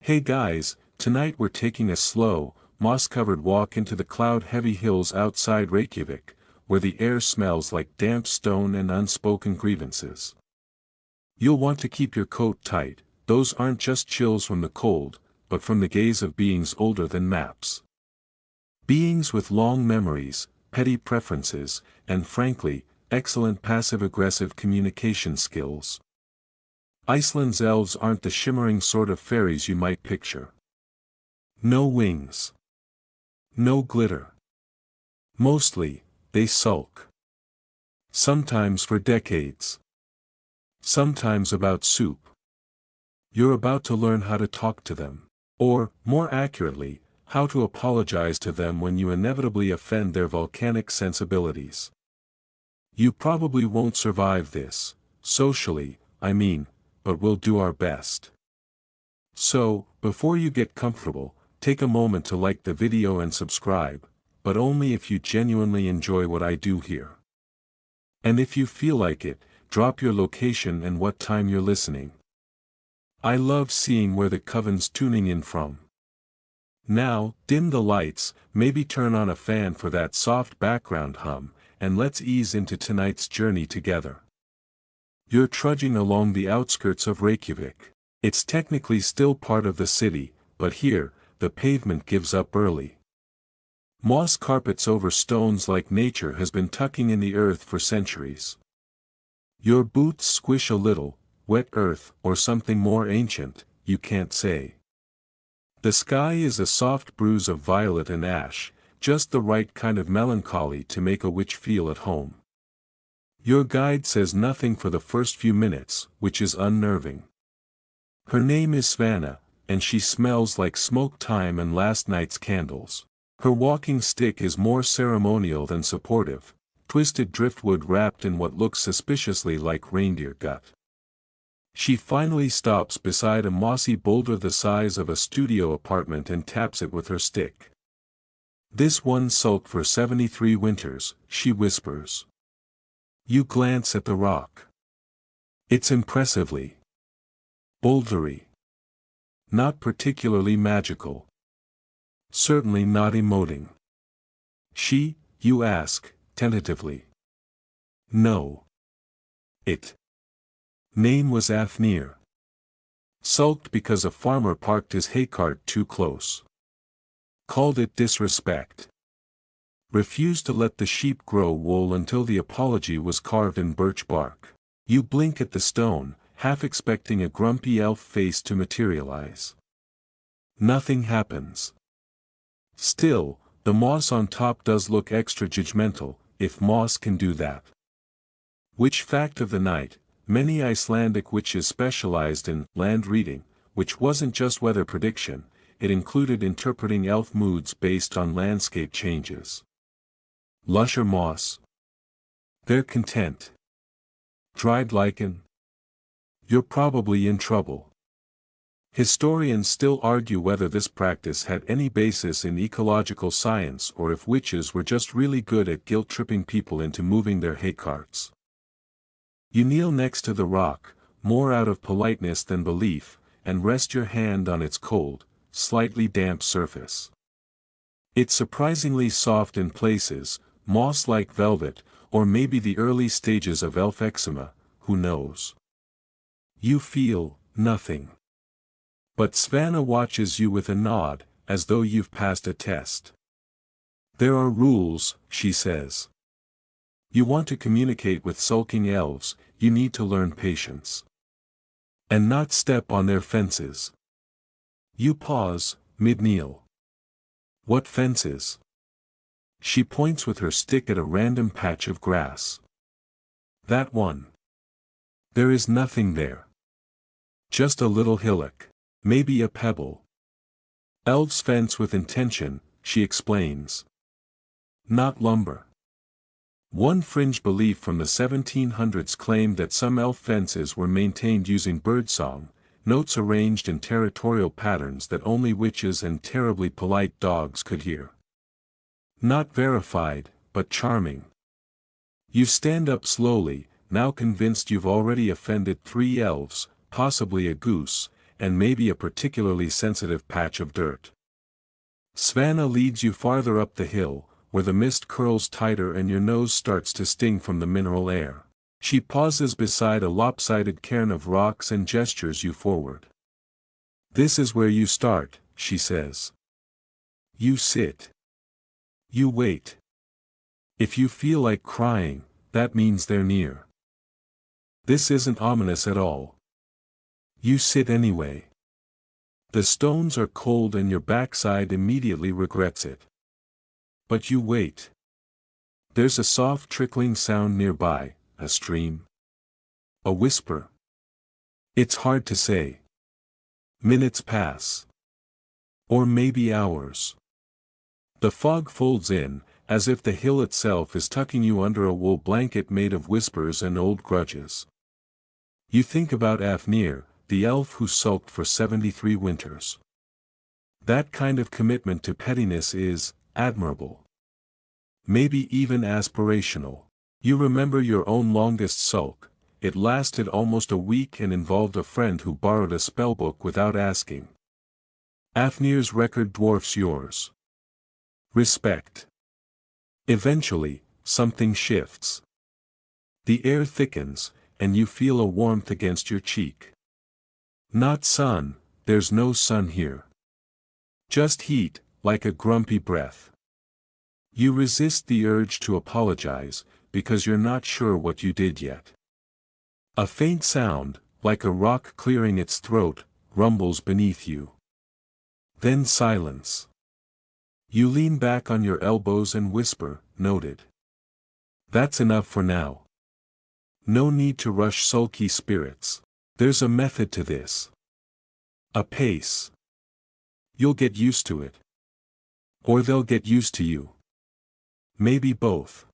Hey guys, tonight we're taking a slow, moss-covered walk into the cloud-heavy hills outside Reykjavík, where the air smells like damp stone and unspoken grievances. You'll want to keep your coat tight, those aren't just chills from the cold, but from the gaze of beings older than maps. Beings with long memories, petty preferences, and frankly, excellent passive-aggressive communication skills. Iceland's elves aren't the shimmering sort of fairies you might picture. No wings. No glitter. Mostly, they sulk. Sometimes for decades. Sometimes about soup. You're about to learn how to talk to them. Or, more accurately, how to apologize to them when you inevitably offend their volcanic sensibilities. You probably won't survive this, socially, I mean, but we'll do our best. So, before you get comfortable, take a moment to like the video and subscribe, but only if you genuinely enjoy what I do here. And if you feel like it, drop your location and what time you're listening. I love seeing where the coven's tuning in from. Now, dim the lights, maybe turn on a fan for that soft background hum, and let's ease into tonight's journey together. You're trudging along the outskirts of Reykjavík. It's technically still part of the city, but here, the pavement gives up early. Moss carpets over stones like nature has been tucking in the earth for centuries. Your boots squish a little, wet earth or something more ancient, you can't say. The sky is a soft bruise of violet and ash, just the right kind of melancholy to make a witch feel at home. Your guide says nothing for the first few minutes, which is unnerving. Her name is Svanna, and she smells like smoked thyme and last night's candles. Her walking stick is more ceremonial than supportive, twisted driftwood wrapped in what looks suspiciously like reindeer gut. She finally stops beside a mossy boulder the size of a studio apartment and taps it with her stick. "This one sulked for 73 winters," she whispers. You glance at the rock. It's impressively bouldery. Not particularly magical. Certainly not emoting. You ask, tentatively. No. It. Name was Athnir. Sulked because a farmer parked his haycart too close. Called it disrespect. Refused to let the sheep grow wool until the apology was carved in birch bark. You blink at the stone, half expecting a grumpy elf face to materialize. Nothing happens. Still, the moss on top does look extra judgmental, if moss can do that. Witch fact of the night: many Icelandic witches specialized in land reading, which wasn't just weather prediction, it included interpreting elf moods based on landscape changes. Lusher moss. They're content. Dried lichen. You're probably in trouble. Historians still argue whether this practice had any basis in ecological science or if witches were just really good at guilt-tripping people into moving their haycarts. You kneel next to the rock, more out of politeness than belief, and rest your hand on its cold, slightly damp surface. It's surprisingly soft in places, moss-like velvet, or maybe the early stages of elf eczema, who knows. You feel nothing. But Svanna watches you with a nod, as though you've passed a test. There are rules, she says. You want to communicate with Sulking Elves, you need to learn patience. And not step on their fences. You pause, mid-kneel. What fences? She points with her stick at a random patch of grass. That one. There is nothing there. Just a little hillock. Maybe a pebble. Elves fence with intention, she explains. Not lumber. One fringe belief from the 1700s claimed that some elf fences were maintained using birdsong, notes arranged in territorial patterns that only witches and terribly polite dogs could hear. Not verified, but charming. You stand up slowly, now convinced you've already offended 3 elves, possibly a goose, and maybe a particularly sensitive patch of dirt. Svanna leads you farther up the hill, where the mist curls tighter and your nose starts to sting from the mineral air. She pauses beside a lopsided cairn of rocks and gestures you forward. "This is where you start," she says. You sit. You wait. If you feel like crying, that means they're near. This isn't ominous at all. You sit anyway. The stones are cold and your backside immediately regrets it. But you wait. There's a soft trickling sound nearby, a stream. A whisper. It's hard to say. Minutes pass. Or maybe hours. The fog folds in, as if the hill itself is tucking you under a wool blanket made of whispers and old grudges. You think about Afnir, the elf who sulked for 73 winters. That kind of commitment to pettiness is admirable. Maybe even aspirational. You remember your own longest sulk. It lasted almost a week and involved a friend who borrowed a spellbook without asking. Afnir's record dwarfs yours. Respect. Eventually, something shifts. The air thickens, and you feel a warmth against your cheek. Not sun, there's no sun here. Just heat, like a grumpy breath. You resist the urge to apologize, because you're not sure what you did yet. A faint sound, like a rock clearing its throat, rumbles beneath you. Then silence. You lean back on your elbows and whisper, "Noted." That's enough for now. No need to rush sulky spirits. There's a method to this. A pace. You'll get used to it. Or they'll get used to you. Maybe both.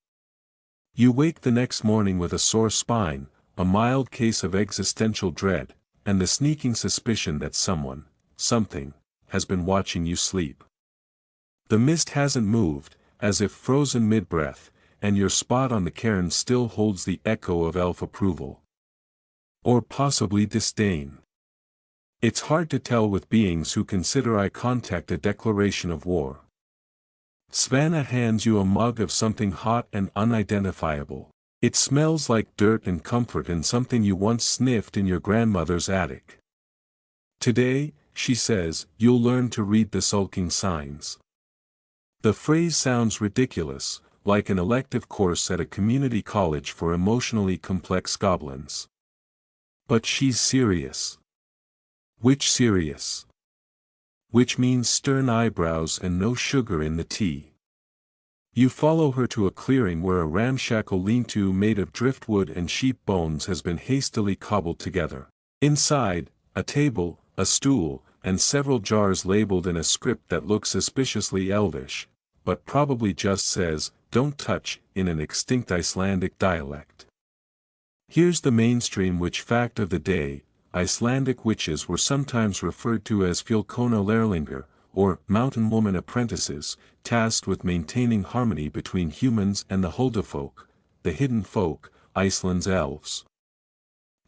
You wake the next morning with a sore spine, a mild case of existential dread, and the sneaking suspicion that someone, something, has been watching you sleep. The mist hasn't moved, as if frozen mid-breath, and your spot on the cairn still holds the echo of elf approval. Or possibly disdain. It's hard to tell with beings who consider eye contact a declaration of war. Svanna hands you a mug of something hot and unidentifiable. It smells like dirt and comfort and something you once sniffed in your grandmother's attic. Today, she says, you'll learn to read the sulking signs. The phrase sounds ridiculous, like an elective course at a community college for emotionally complex goblins. But she's serious. Which serious? Which means stern eyebrows and no sugar in the tea. You follow her to a clearing where a ramshackle lean-to made of driftwood and sheep bones has been hastily cobbled together. Inside, a table, a stool, and several jars labeled in a script that looks suspiciously elvish, but probably just says, "Don't touch," in an extinct Icelandic dialect. Here's the mainstream witch fact of the day: Icelandic witches were sometimes referred to as fjallkona lærlingar, or mountain woman apprentices, tasked with maintaining harmony between humans and the huldafolk, the hidden folk, Iceland's elves.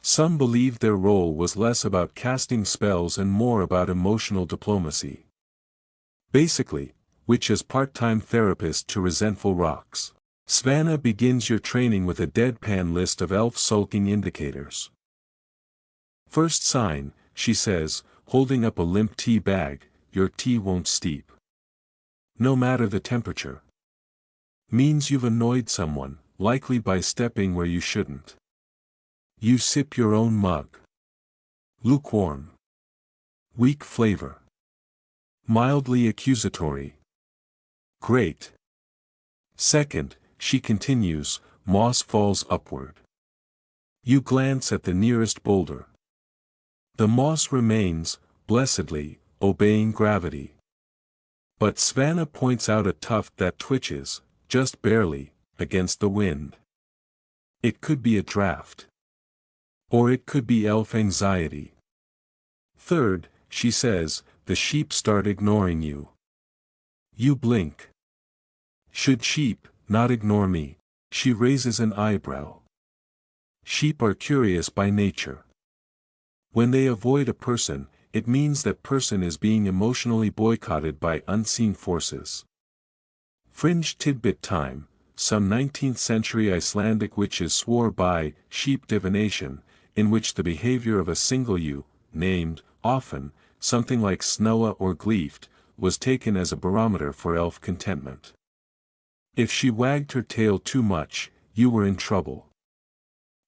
Some believed their role was less about casting spells and more about emotional diplomacy. Basically, witches part-time therapist to resentful rocks. Svanna begins your training with a deadpan list of elf sulking indicators. First sign, she says, holding up a limp tea bag, your tea won't steep. No matter the temperature. Means you've annoyed someone, likely by stepping where you shouldn't. You sip your own mug. Lukewarm. Weak flavor. Mildly accusatory. Great. Second, she continues, moss falls upward. You glance at the nearest boulder. The moss remains, blessedly, obeying gravity. But Svanna points out a tuft that twitches, just barely, against the wind. It could be a draft. Or it could be elf anxiety. Third, she says, the sheep start ignoring you. You blink. Should sheep not ignore me? She raises an eyebrow. Sheep are curious by nature. When they avoid a person, it means that person is being emotionally boycotted by unseen forces. Fringe tidbit time. Some 19th century Icelandic witches swore by sheep divination, in which the behavior of a single ewe, named, often, something like Snoa or Gleeft, was taken as a barometer for elf contentment. If she wagged her tail too much, you were in trouble.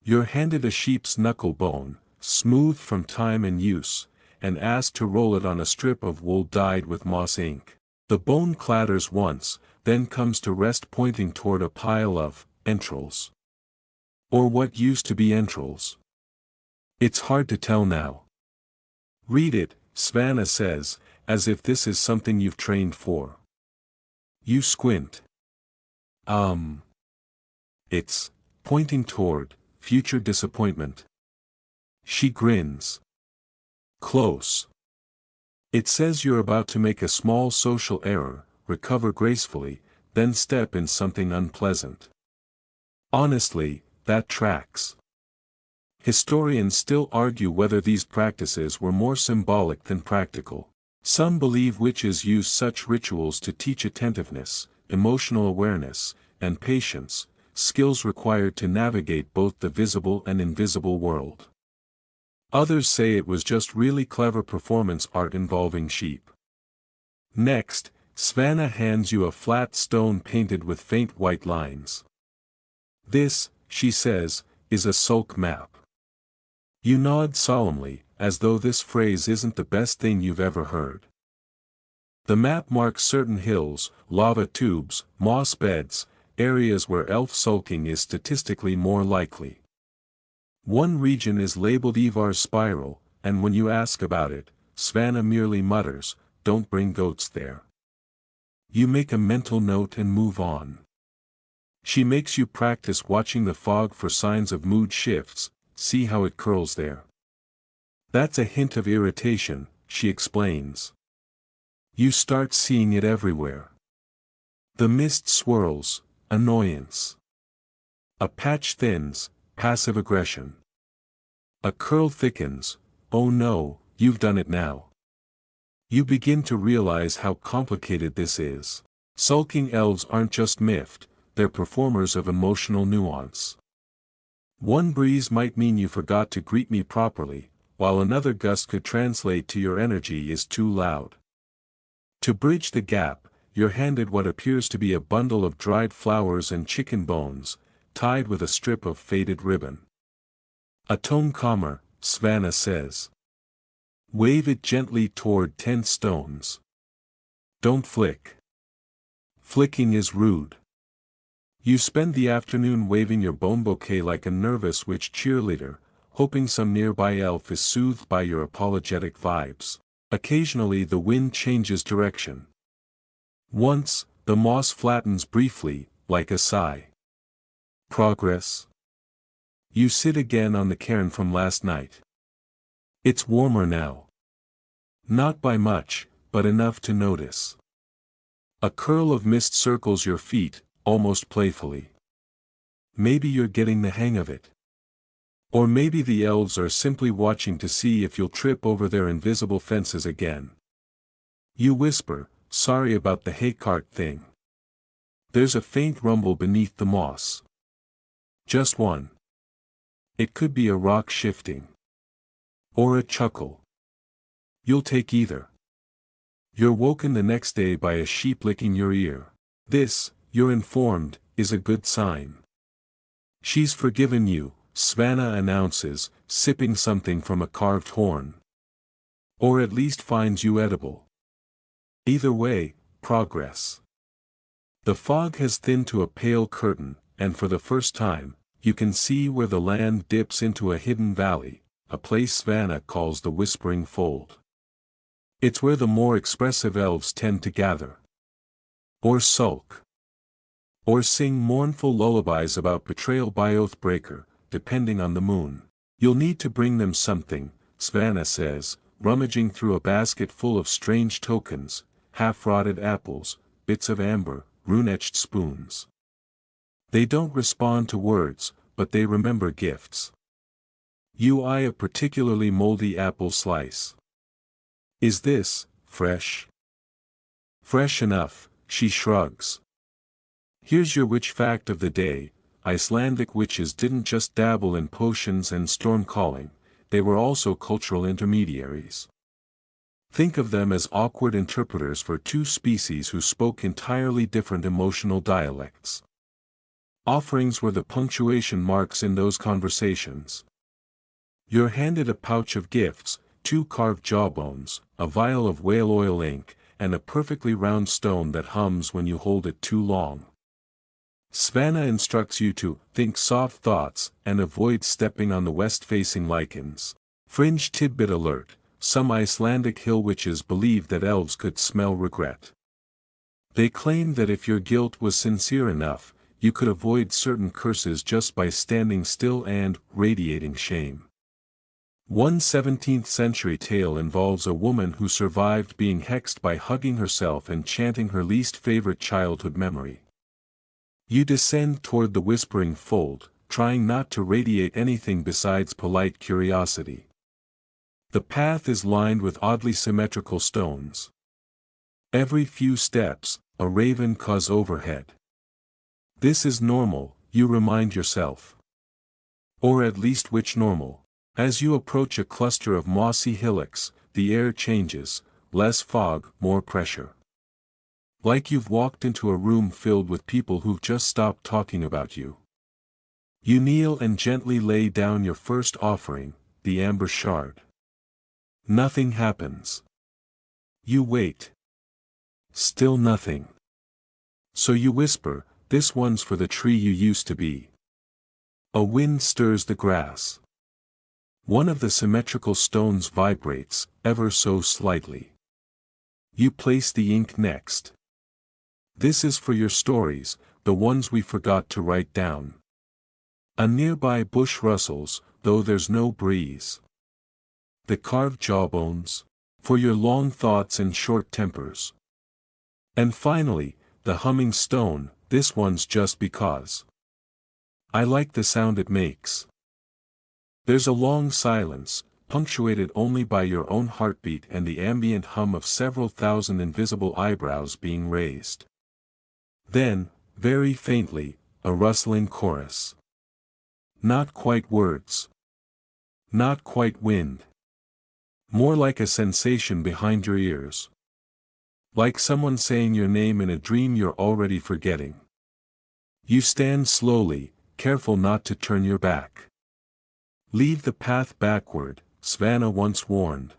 You're handed a sheep's knuckle bone, smooth from time and use, and asked to roll it on a strip of wool dyed with moss ink. The bone clatters once, then comes to rest pointing toward a pile of entrails. Or what used to be entrails. It's hard to tell now. Read it, Svanna says, as if this is something you've trained for. You squint. It's pointing toward future disappointment. She grins. Close. It says you're about to make a small social error, recover gracefully, then step in something unpleasant. Honestly, that tracks. Historians still argue whether these practices were more symbolic than practical. Some believe witches used such rituals to teach attentiveness, emotional awareness, and patience, skills required to navigate both the visible and invisible world. Others say it was just really clever performance art involving sheep. Next, Svanna hands you a flat stone painted with faint white lines. This, she says, is a sulk map. You nod solemnly, as though this phrase isn't the best thing you've ever heard. The map marks certain hills, lava tubes, moss beds, areas where elf sulking is statistically more likely. One region is labeled Ivar's Spiral, and when you ask about it, Svanna merely mutters, "Don't bring goats there." You make a mental note and move on. She makes you practice watching the fog for signs of mood shifts, see how it curls there. That's a hint of irritation, she explains. You start seeing it everywhere. The mist swirls, annoyance. A patch thins, passive aggression. A curl thickens, oh no, you've done it now. You begin to realize how complicated this is. Sulking elves aren't just miffed, they're performers of emotional nuance. One breeze might mean you forgot to greet me properly, while another gust could translate to your energy is too loud. To bridge the gap, you're handed what appears to be a bundle of dried flowers and chicken bones, tied with a strip of faded ribbon. A tone calmer, Svanna says. Wave it gently toward 10 stones. Don't flick. Flicking is rude. You spend the afternoon waving your bone bouquet like a nervous witch cheerleader, hoping some nearby elf is soothed by your apologetic vibes. Occasionally the wind changes direction. Once, the moss flattens briefly, like a sigh. Progress. You sit again on the cairn from last night. It's warmer now. Not by much, but enough to notice. A curl of mist circles your feet, almost playfully. Maybe you're getting the hang of it. Or maybe the elves are simply watching to see if you'll trip over their invisible fences again. You whisper, "Sorry about the hay cart thing." There's a faint rumble beneath the moss. Just one. It could be a rock shifting. Or a chuckle. You'll take either. You're woken the next day by a sheep licking your ear. This, you're informed, is a good sign. She's forgiven you, Svanna announces, sipping something from a carved horn. Or at least finds you edible. Either way, progress. The fog has thinned to a pale curtain, and for the first time, you can see where the land dips into a hidden valley, a place Svanna calls the Whispering Fold. It's where the more expressive elves tend to gather. Or sulk. Or sing mournful lullabies about betrayal by Oathbreaker, depending on the moon. You'll need to bring them something, Svanna says, rummaging through a basket full of strange tokens, half-rotted apples, bits of amber, rune-etched spoons. They don't respond to words, but they remember gifts. You eye a particularly moldy apple slice. Is this, fresh? Fresh enough, she shrugs. Here's your witch fact of the day: Icelandic witches didn't just dabble in potions and storm calling, they were also cultural intermediaries. Think of them as awkward interpreters for two species who spoke entirely different emotional dialects. Offerings were the punctuation marks in those conversations. You're handed a pouch of gifts, 2 carved jawbones, a vial of whale oil ink, and a perfectly round stone that hums when you hold it too long. Svanna instructs you to think soft thoughts and avoid stepping on the west-facing lichens. Fringe tidbit alert: some Icelandic hill witches believed that elves could smell regret. They claimed that if your guilt was sincere enough, you could avoid certain curses just by standing still and radiating shame. One 17th-century tale involves a woman who survived being hexed by hugging herself and chanting her least favorite childhood memory. You descend toward the whispering fold, trying not to radiate anything besides polite curiosity. The path is lined with oddly symmetrical stones. Every few steps, a raven caws overhead. This is normal, you remind yourself. Or at least witch normal. As you approach a cluster of mossy hillocks, the air changes, less fog, more pressure. Like you've walked into a room filled with people who've just stopped talking about you. You kneel and gently lay down your first offering, the amber shard. Nothing happens. You wait. Still nothing. So you whisper, "This one's for the tree you used to be." A wind stirs the grass. One of the symmetrical stones vibrates, ever so slightly. You place the ink next. This is for your stories, the ones we forgot to write down. A nearby bush rustles, though there's no breeze. The carved jawbones, for your long thoughts and short tempers. And finally, the humming stone, this one's just because. I like the sound it makes. There's a long silence, punctuated only by your own heartbeat and the ambient hum of several thousand invisible eyebrows being raised. Then, very faintly, a rustling chorus. Not quite words. Not quite wind. More like a sensation behind your ears. Like someone saying your name in a dream you're already forgetting. You stand slowly, careful not to turn your back. Leave the path backward, Svanna once warned.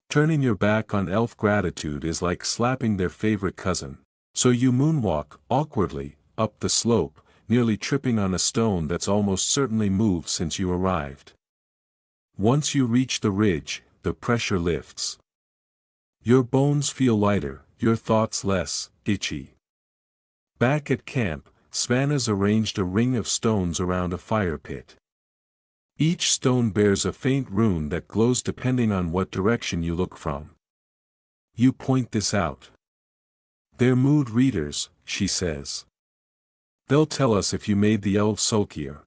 Turning your back on elf gratitude is like slapping their favorite cousin. So you moonwalk, awkwardly, up the slope, nearly tripping on a stone that's almost certainly moved since you arrived. Once you reach the ridge, the pressure lifts. Your bones feel lighter, your thoughts less itchy. Back at camp, Svanna's arranged a ring of stones around a fire pit. Each stone bears a faint rune that glows depending on what direction you look from. You point this out. "They're mood readers," she says. "They'll tell us if you made the elves sulkier."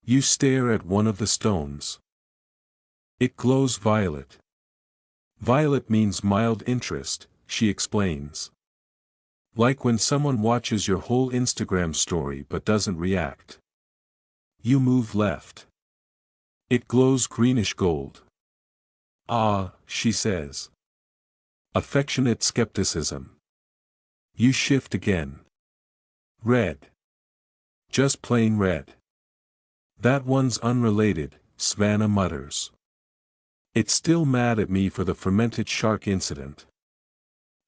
You stare at one of the stones. It glows violet. Violet means mild interest, she explains. Like when someone watches your whole Instagram story but doesn't react. You move left. It glows greenish gold. "Ah," she says. Affectionate skepticism. You shift again. Red. Just plain red. "That one's unrelated," Svanna mutters. "It's still mad at me for the fermented shark incident."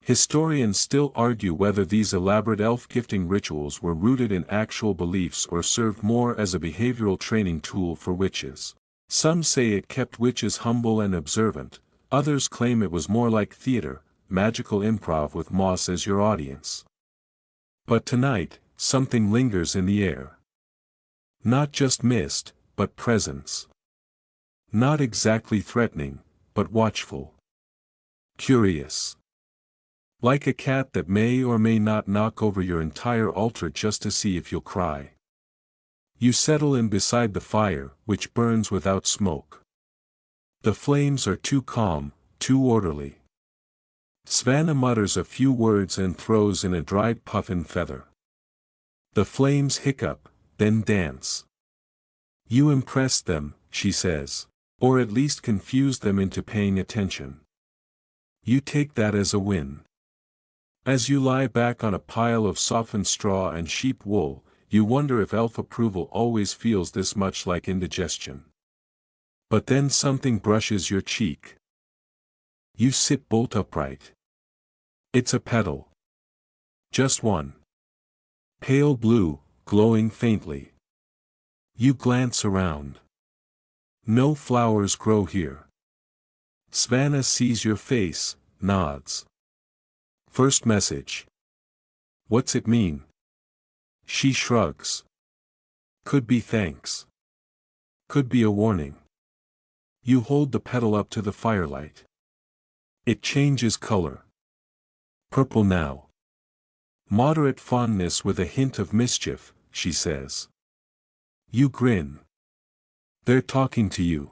Historians still argue whether these elaborate elf gifting rituals were rooted in actual beliefs or served more as a behavioral training tool for witches. Some say it kept witches humble and observant, others claim it was more like theater, magical improv with moss as your audience. But tonight, something lingers in the air. Not just mist, but presence. Not exactly threatening, but watchful. Curious. Like a cat that may or may not knock over your entire altar just to see if you'll cry. You settle in beside the fire, which burns without smoke. The flames are too calm, too orderly. Svanna mutters a few words and throws in a dried puffin feather. The flames hiccup, then dance. You impressed them, she says. Or at least confused them into paying attention. You take that as a win. As you lie back on a pile of softened straw and sheep wool, you wonder if elf approval always feels this much like indigestion. But then something brushes your cheek. You sit bolt upright. It's a petal. Just one. Pale blue, glowing faintly. You glance around. No flowers grow here. Svanna sees your face, nods. First message. What's it mean? She shrugs. Could be thanks. Could be a warning. You hold the petal up to the firelight. It changes color. Purple now. Moderate fondness with a hint of mischief, she says. You grin. They're talking to you.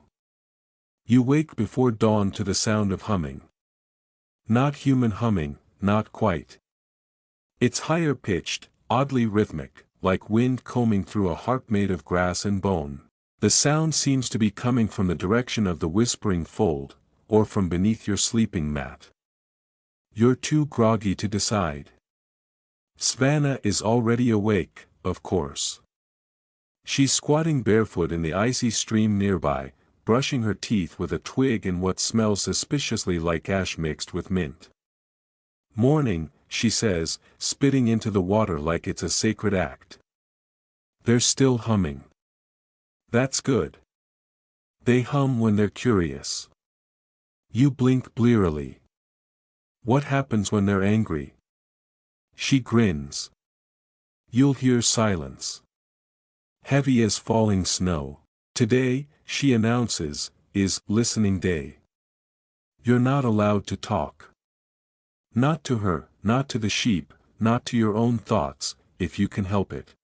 You wake before dawn to the sound of humming. Not human humming, not quite. It's higher pitched, oddly rhythmic, like wind combing through a harp made of grass and bone. The sound seems to be coming from the direction of the whispering fold, or from beneath your sleeping mat. You're too groggy to decide. Svanna is already awake, of course. She's squatting barefoot in the icy stream nearby, brushing her teeth with a twig and what smells suspiciously like ash mixed with mint. Morning, she says, spitting into the water like it's a sacred act. They're still humming. That's good. They hum when they're curious. You blink blearily. What happens when they're angry? She grins. You'll hear silence. Heavy as falling snow. Today, she announces, is listening day. You're not allowed to talk. Not to her, not to the sheep, not to your own thoughts, if you can help it.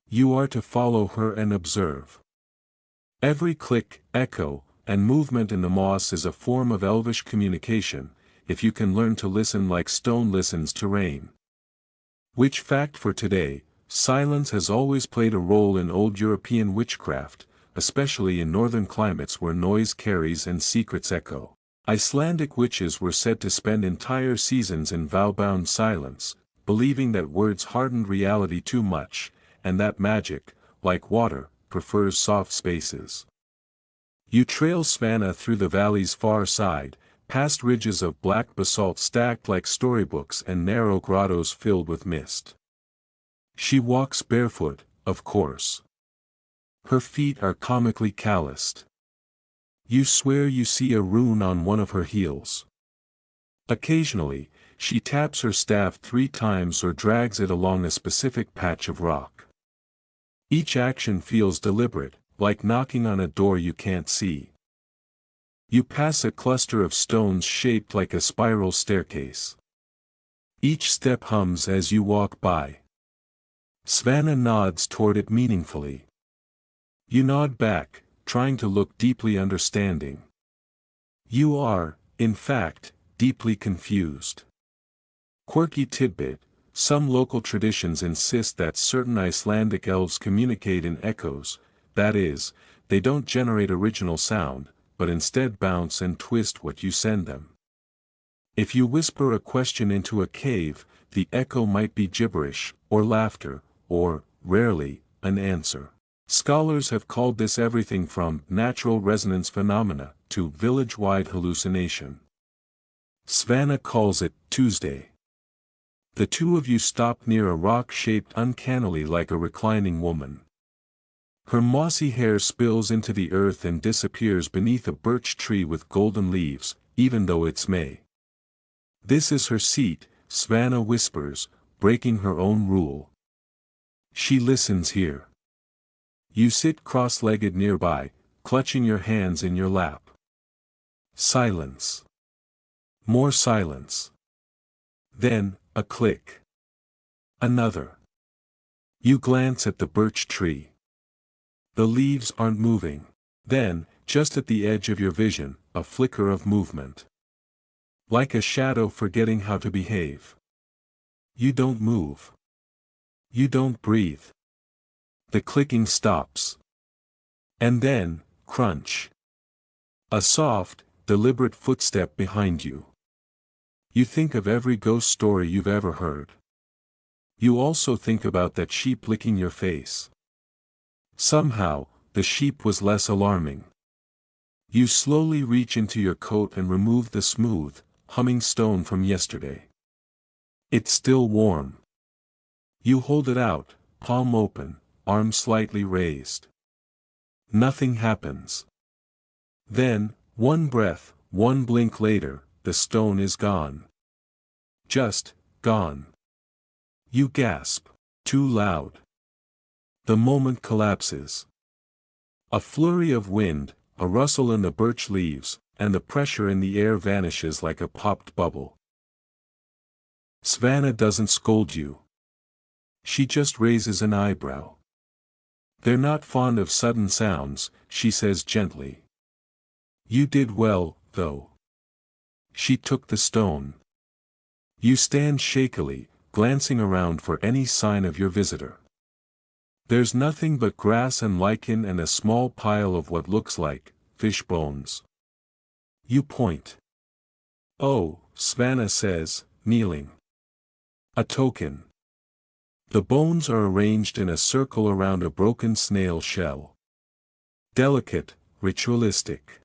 You are to follow her and observe. Every click, echo, and movement in the moss is a form of elvish communication, if you can learn to listen like stone listens to rain. Which fact for today, silence has always played a role in old European witchcraft, especially in northern climates where noise carries and secrets echo. Icelandic witches were said to spend entire seasons in vow-bound silence, believing that words hardened reality too much, and that magic, like water, prefers soft spaces. You trail Svanna through the valley's far side, past ridges of black basalt stacked like storybooks and narrow grottos filled with mist. She walks barefoot, of course. Her feet are comically calloused. You swear you see a rune on one of her heels. Occasionally, she taps her staff 3 times or drags it along a specific patch of rock. Each action feels deliberate, like knocking on a door you can't see. You pass a cluster of stones shaped like a spiral staircase. Each step hums as you walk by. Svanna nods toward it meaningfully. You nod back, trying to look deeply understanding. You are, in fact, deeply confused. Quirky tidbit: some local traditions insist that certain Icelandic elves communicate in echoes, that is, they don't generate original sound, but instead bounce and twist what you send them. If you whisper a question into a cave, the echo might be gibberish, or laughter, or, rarely, an answer. Scholars have called this everything from natural resonance phenomena to village-wide hallucination. Svanna calls it Tuesday. The two of you stop near a rock shaped uncannily like a reclining woman. Her mossy hair spills into the earth and disappears beneath a birch tree with golden leaves, even though it's May. This is her seat, Svanna whispers, breaking her own rule. She listens here. You sit cross-legged nearby, clutching your hands in your lap. Silence. More silence. Then, a click. Another. You glance at the birch tree. The leaves aren't moving. Then, Just at the edge of your vision, a flicker of movement. Like a shadow forgetting how to behave. You don't move. You don't breathe. The clicking stops. And then, crunch. A soft, deliberate footstep behind you. You think of every ghost story you've ever heard. You also think about that sheep licking your face. Somehow, the sheep was less alarming. You slowly reach into your coat and remove the smooth, humming stone from yesterday. It's still warm. You hold it out, palm open, arm slightly raised. Nothing happens. Then, one breath, one blink later, the stone is gone. Just, gone. You gasp. Too loud. The moment collapses. A flurry of wind, a rustle in the birch leaves, and the pressure in the air vanishes like a popped bubble. Svanna doesn't scold you. She just raises an eyebrow. They're not fond of sudden sounds, she says gently. You did well, though. She took the stone. You stand shakily, glancing around for any sign of your visitor. There's nothing but grass and lichen and a small pile of what looks like fish bones. You point. Oh, Svanna says, kneeling. A token. The bones are arranged in a circle around a broken snail shell. Delicate, ritualistic.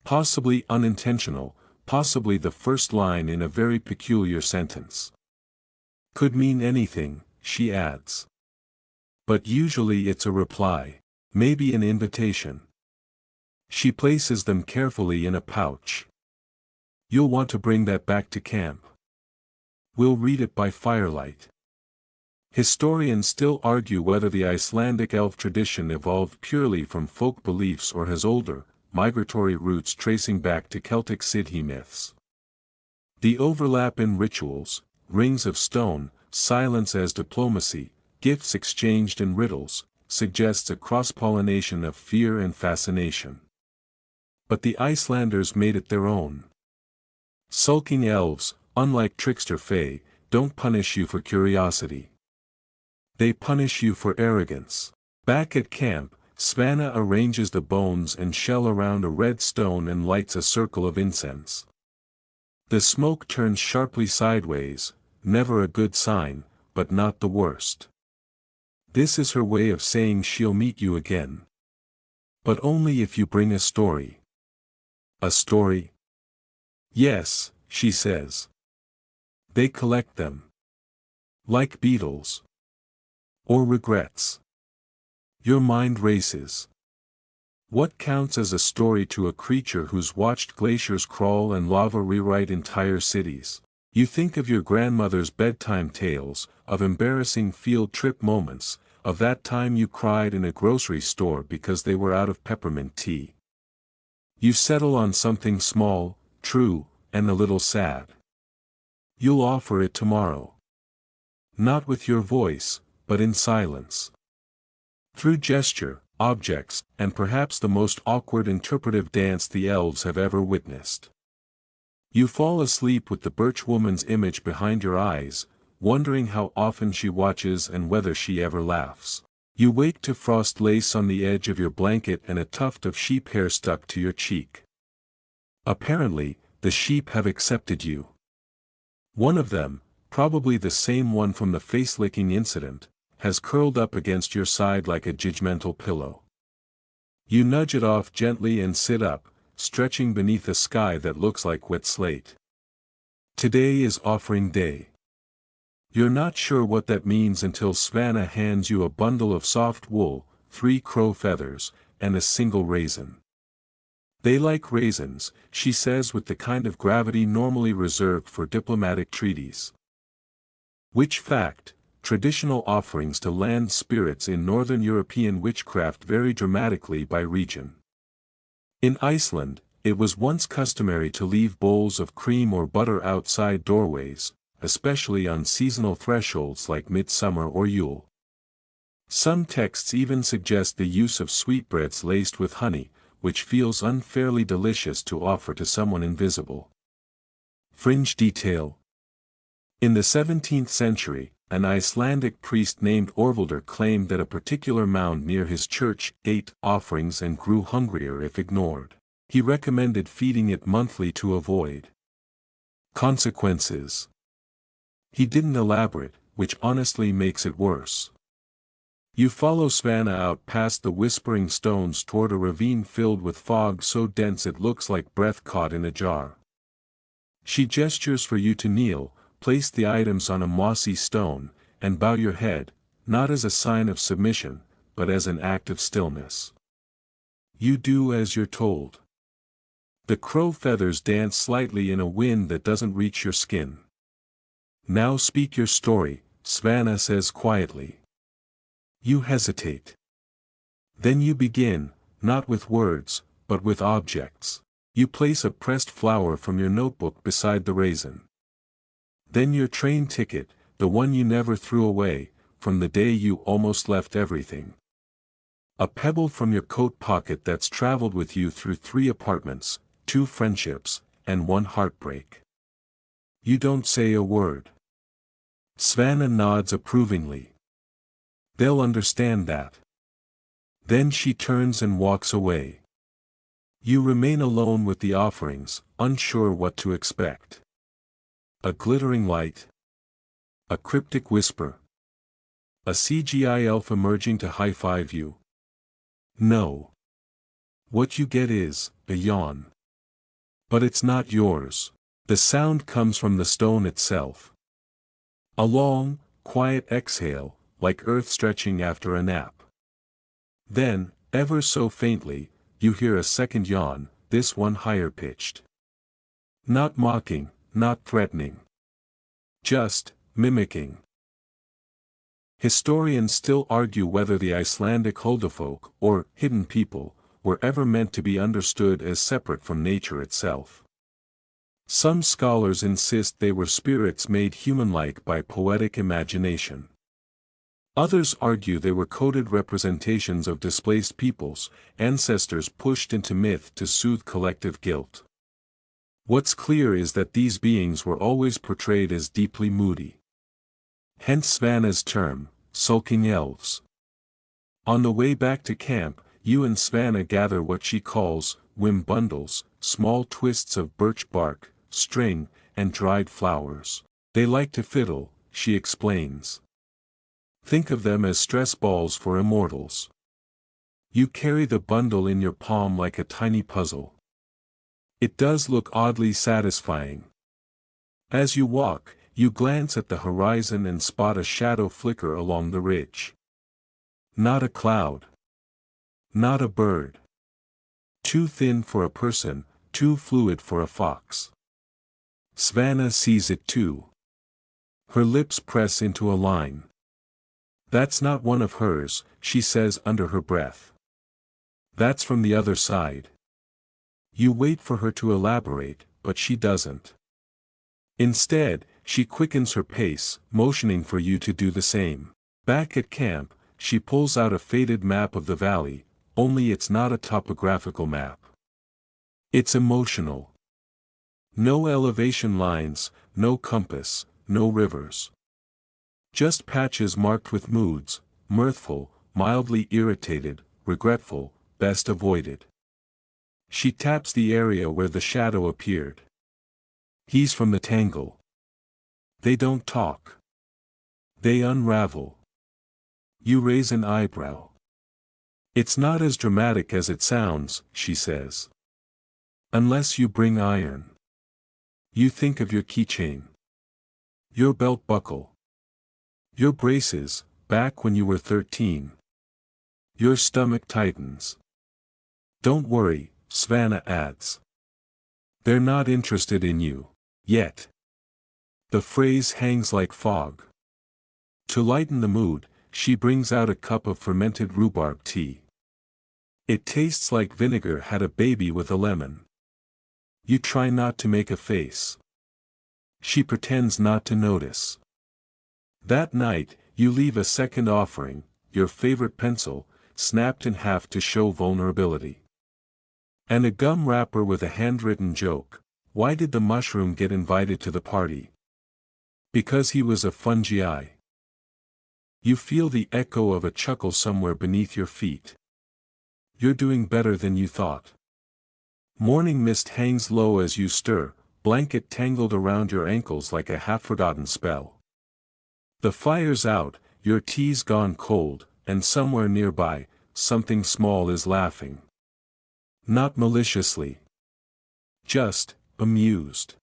Possibly unintentional, possibly the first line in a very peculiar sentence. Could mean anything, she adds. But usually it's a reply, maybe an invitation. She places them carefully in a pouch. You'll want to bring that back to camp. We'll read it by firelight. Historians still argue whether the Icelandic elf tradition evolved purely from folk beliefs or has older, migratory roots tracing back to Celtic Sidhe myths. The overlap in rituals, rings of stone, silence as diplomacy, gifts exchanged in riddles, suggests a cross-pollination of fear and fascination. But the Icelanders made it their own. Sulking elves, unlike trickster fae, don't punish you for curiosity. They punish you for arrogance. Back at camp, Svanna arranges the bones and shell around a red stone and lights a circle of incense. The smoke turns sharply sideways, never a good sign, but not the worst. This is her way of saying she'll meet you again. But only if you bring a story. A story? Yes, she says. They collect them. Like beetles. Or regrets. Your mind races. What counts as a story to a creature who's watched glaciers crawl and lava rewrite entire cities? You think of your grandmother's bedtime tales, of embarrassing field trip moments, of that time you cried in a grocery store because they were out of peppermint tea. You settle on something small, true, and a little sad. You'll offer it tomorrow. Not with your voice, but in silence. Through gesture, objects, and perhaps the most awkward interpretive dance the elves have ever witnessed. You fall asleep with the birch woman's image behind your eyes, wondering how often she watches and whether she ever laughs. You wake to frost lace on the edge of your blanket and a tuft of sheep hair stuck to your cheek. Apparently, the sheep have accepted you. One of them, probably the same one from the face-licking incident, has curled up against your side like a judgmental pillow. You nudge it off gently and sit up, stretching beneath a sky that looks like wet slate. Today is offering day. You're not sure what that means until Svanna hands you a bundle of soft wool, 3 crow feathers, and a single raisin. They like raisins, she says with the kind of gravity normally reserved for diplomatic treaties. Which fact, traditional offerings to land spirits in Northern European witchcraft vary dramatically by region. In Iceland, it was once customary to leave bowls of cream or butter outside doorways, especially on seasonal thresholds like midsummer or Yule. Some texts even suggest the use of sweetbreads laced with honey, which feels unfairly delicious to offer to someone invisible. Fringe detail. In the 17th century, an Icelandic priest named Orvaldur claimed that a particular mound near his church ate offerings and grew hungrier if ignored. He recommended feeding it monthly to avoid consequences. He didn't elaborate, which honestly makes it worse. You follow Svanna out past the whispering stones toward a ravine filled with fog so dense it looks like breath caught in a jar. She gestures for you to kneel, place the items on a mossy stone, and bow your head, not as a sign of submission, but as an act of stillness. You do as you're told. The crow feathers dance slightly in a wind that doesn't reach your skin. Now speak your story, Svanna says quietly. You hesitate. Then you begin, not with words, but with objects. You place a pressed flower from your notebook beside the raisin. Then your train ticket, the one you never threw away, from the day you almost left everything. A pebble from your coat pocket that's traveled with you through 3 apartments, 2 friendships, and 1 heartbreak. You don't say a word. Svanna nods approvingly. They'll understand that. Then she turns and walks away. You remain alone with the offerings, unsure what to expect. A glittering light. A cryptic whisper. A CGI elf emerging to high-five you. No. What you get is a yawn. But it's not yours. The sound comes from the stone itself. A long, quiet exhale, like earth stretching after a nap. Then, ever so faintly, you hear a second yawn, this one higher pitched. Not mocking, not threatening. Just mimicking. Historians still argue whether the Icelandic Huldufolk, or hidden people, were ever meant to be understood as separate from nature itself. Some scholars insist they were spirits made human-like by poetic imagination. Others argue they were coded representations of displaced peoples, ancestors pushed into myth to soothe collective guilt. What's clear is that these beings were always portrayed as deeply moody. Hence Svanna's term, sulking elves. On the way back to camp, you and Svanna gather what she calls whim bundles, small twists of birch bark, string, and dried flowers. They like to fiddle, she explains. Think of them as stress balls for immortals. You carry the bundle in your palm like a tiny puzzle. It does look oddly satisfying. As you walk, you glance at the horizon and spot a shadow flicker along the ridge. Not a cloud. Not a bird. Too thin for a person, too fluid for a fox. Svanna sees it too. Her lips press into a line. That's not one of hers, she says under her breath. That's from the other side. You wait for her to elaborate, but she doesn't. Instead, she quickens her pace, motioning for you to do the same. Back at camp, she pulls out a faded map of the valley, only it's not a topographical map. It's emotional. No elevation lines, no compass, no rivers. Just patches marked with moods, mirthful, mildly irritated, regretful, best avoided. She taps the area where the shadow appeared. He's from the tangle. They don't talk. They unravel. You raise an eyebrow. It's not as dramatic as it sounds, she says. Unless you bring iron. You think of your keychain. Your belt buckle. Your braces, back when you were 13. Your stomach tightens. Don't worry, Svanna adds. They're not interested in you. Yet. The phrase hangs like fog. To lighten the mood, she brings out a cup of fermented rhubarb tea. It tastes like vinegar had a baby with a lemon. You try not to make a face. She pretends not to notice. That night, you leave a second offering, your favorite pencil, snapped in half to show vulnerability. And a gum wrapper with a handwritten joke. Why did the mushroom get invited to the party? Because he was a fungi. You feel the echo of a chuckle somewhere beneath your feet. You're doing better than you thought. Morning mist hangs low as you stir, blanket tangled around your ankles like a half-forgotten spell. The fire's out, your tea's gone cold, and somewhere nearby, something small is laughing. Not maliciously. Just, amused.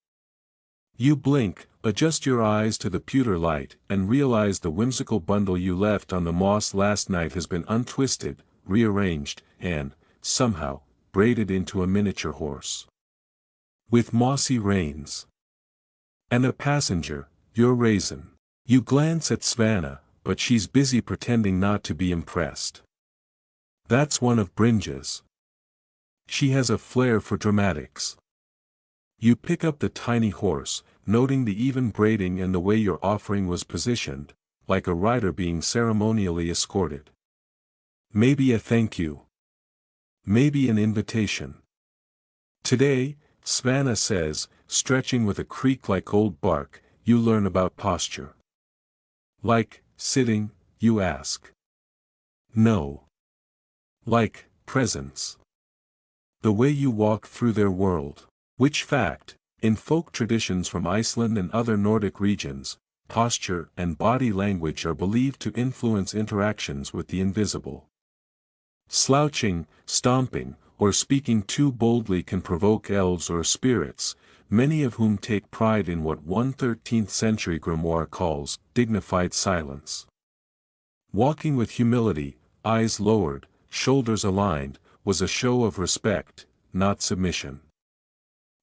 You blink, adjust your eyes to the pewter light, and realize the whimsical bundle you left on the moss last night has been untwisted, rearranged, and, somehow, braided into a miniature horse. With mossy reins. And a passenger, your raisin. You glance at Svanna, but she's busy pretending not to be impressed. That's one of Brynja's. She has a flair for dramatics. You pick up the tiny horse, noting the even braiding and the way your offering was positioned, like a rider being ceremonially escorted. Maybe a thank you. Maybe an invitation. Today, Svanna says, stretching with a creak like old bark, you learn about posture. Like, sitting, you ask. No. Like, presence. The way you walk through their world. Which fact, in folk traditions from Iceland and other Nordic regions, posture and body language are believed to influence interactions with the invisible. Slouching, stomping, or speaking too boldly can provoke elves or spirits, many of whom take pride in what one 13th century grimoire calls dignified silence. Walking with humility, eyes lowered, shoulders aligned, was a show of respect, not submission.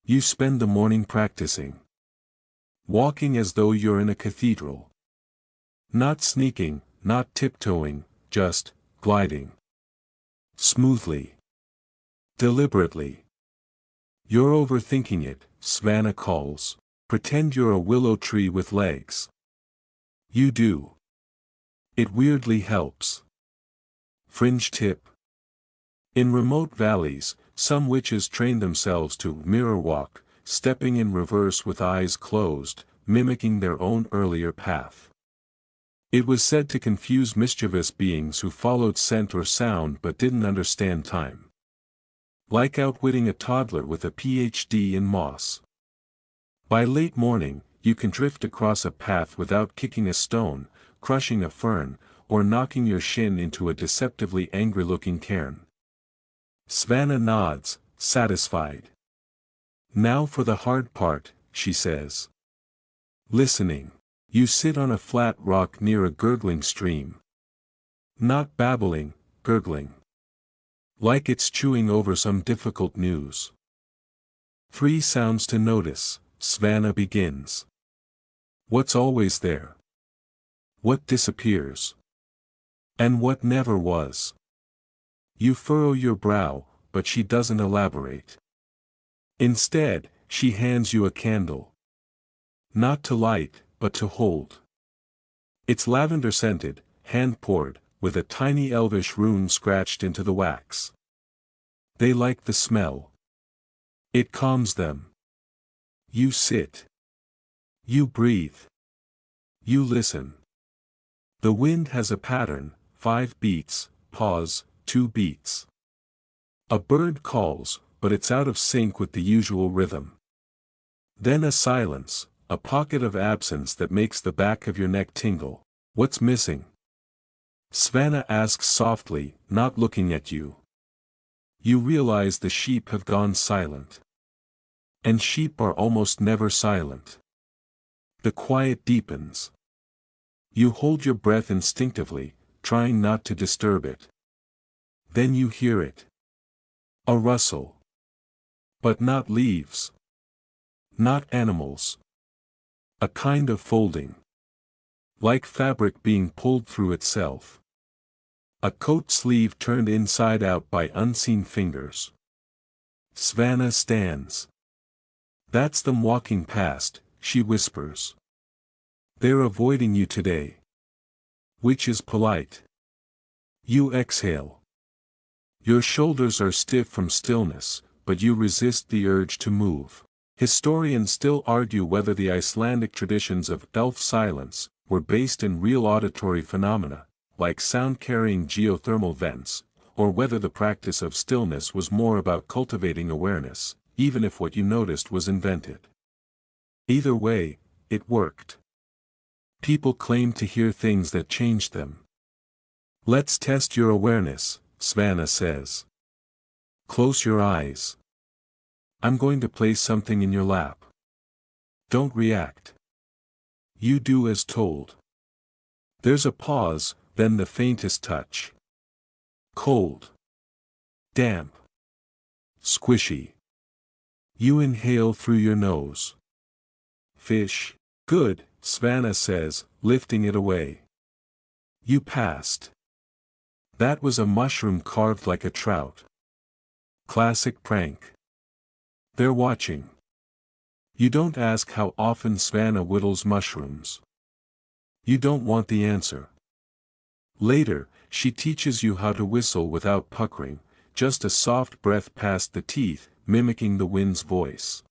You spend the morning practicing. Walking as though you're in a cathedral. Not sneaking, not tiptoeing, just gliding. Smoothly. Deliberately. You're overthinking it, Svanna calls. Pretend you're a willow tree with legs. You do. It weirdly helps. Fringe tip. In remote valleys, some witches train themselves to mirror walk, stepping in reverse with eyes closed, mimicking their own earlier path. It was said to confuse mischievous beings who followed scent or sound but didn't understand time. Like outwitting a toddler with a PhD in moss. By late morning, you can drift across a path without kicking a stone, crushing a fern, or knocking your shin into a deceptively angry-looking cairn. Svanna nods, satisfied. Now for the hard part, she says. Listening. You sit on a flat rock near a gurgling stream. Not babbling, gurgling. Like it's chewing over some difficult news. 3 sounds to notice, Svanna begins. What's always there? What disappears? And what never was? You furrow your brow, but she doesn't elaborate. Instead, she hands you a candle. Not to light, but to hold. It's lavender-scented, hand-poured, with a tiny elvish rune scratched into the wax. They like the smell. It calms them. You sit. You breathe. You listen. The wind has a pattern, 5 beats, pause, 2 beats. A bird calls, but it's out of sync with the usual rhythm. Then a silence, a pocket of absence that makes the back of your neck tingle. What's missing? Svanna asks softly, not looking at you. You realize the sheep have gone silent. And sheep are almost never silent. The quiet deepens. You hold your breath instinctively, trying not to disturb it. Then you hear it. A rustle. But not leaves. Not animals. A kind of folding. Like fabric being pulled through itself. A coat sleeve turned inside out by unseen fingers. Svanna stands. That's them walking past, she whispers. They're avoiding you today. Which is polite. You exhale. Your shoulders are stiff from stillness, but you resist the urge to move. Historians still argue whether the Icelandic traditions of elf silence were based in real auditory phenomena, like sound-carrying geothermal vents, or whether the practice of stillness was more about cultivating awareness, even if what you noticed was invented. Either way, it worked. People claimed to hear things that changed them. "Let's test your awareness," Svanna says. "Close your eyes. I'm going to place something in your lap. Don't react. You do as told." There's a pause, then the faintest touch. Cold. Damp. Squishy. You inhale through your nose. "Fish. Good," Svanna says, lifting it away. "You passed. That was a mushroom carved like a trout. Classic prank. They're watching." You don't ask how often Svanna whittles mushrooms. You don't want the answer. Later, she teaches you how to whistle without puckering, just a soft breath past the teeth, mimicking the wind's voice.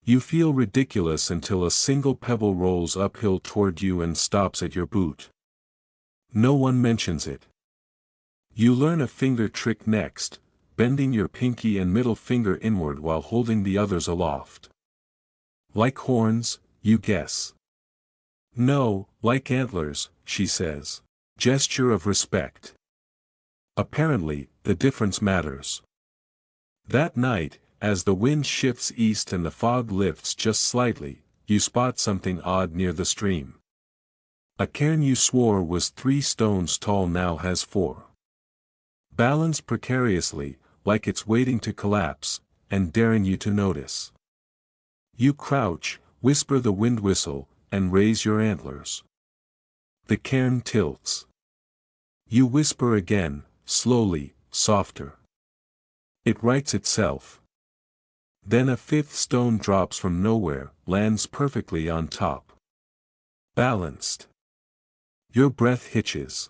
You feel ridiculous until a single pebble rolls uphill toward you and stops at your boot. No one mentions it. You learn a finger trick next, bending your pinky and middle finger inward while holding the others aloft. "Like horns, you guess." "No, like antlers," she says. Gesture of respect. Apparently, the difference matters. That night, as the wind shifts east and the fog lifts just slightly, you spot something odd near the stream. A cairn you swore was 3 stones tall now has 4. Balanced precariously, like it's waiting to collapse, and daring you to notice. You crouch, whisper the wind whistle, and raise your antlers. The cairn tilts. You whisper again, slowly, softer. It rights itself. Then a 5th stone drops from nowhere, lands perfectly on top. Balanced. Your breath hitches.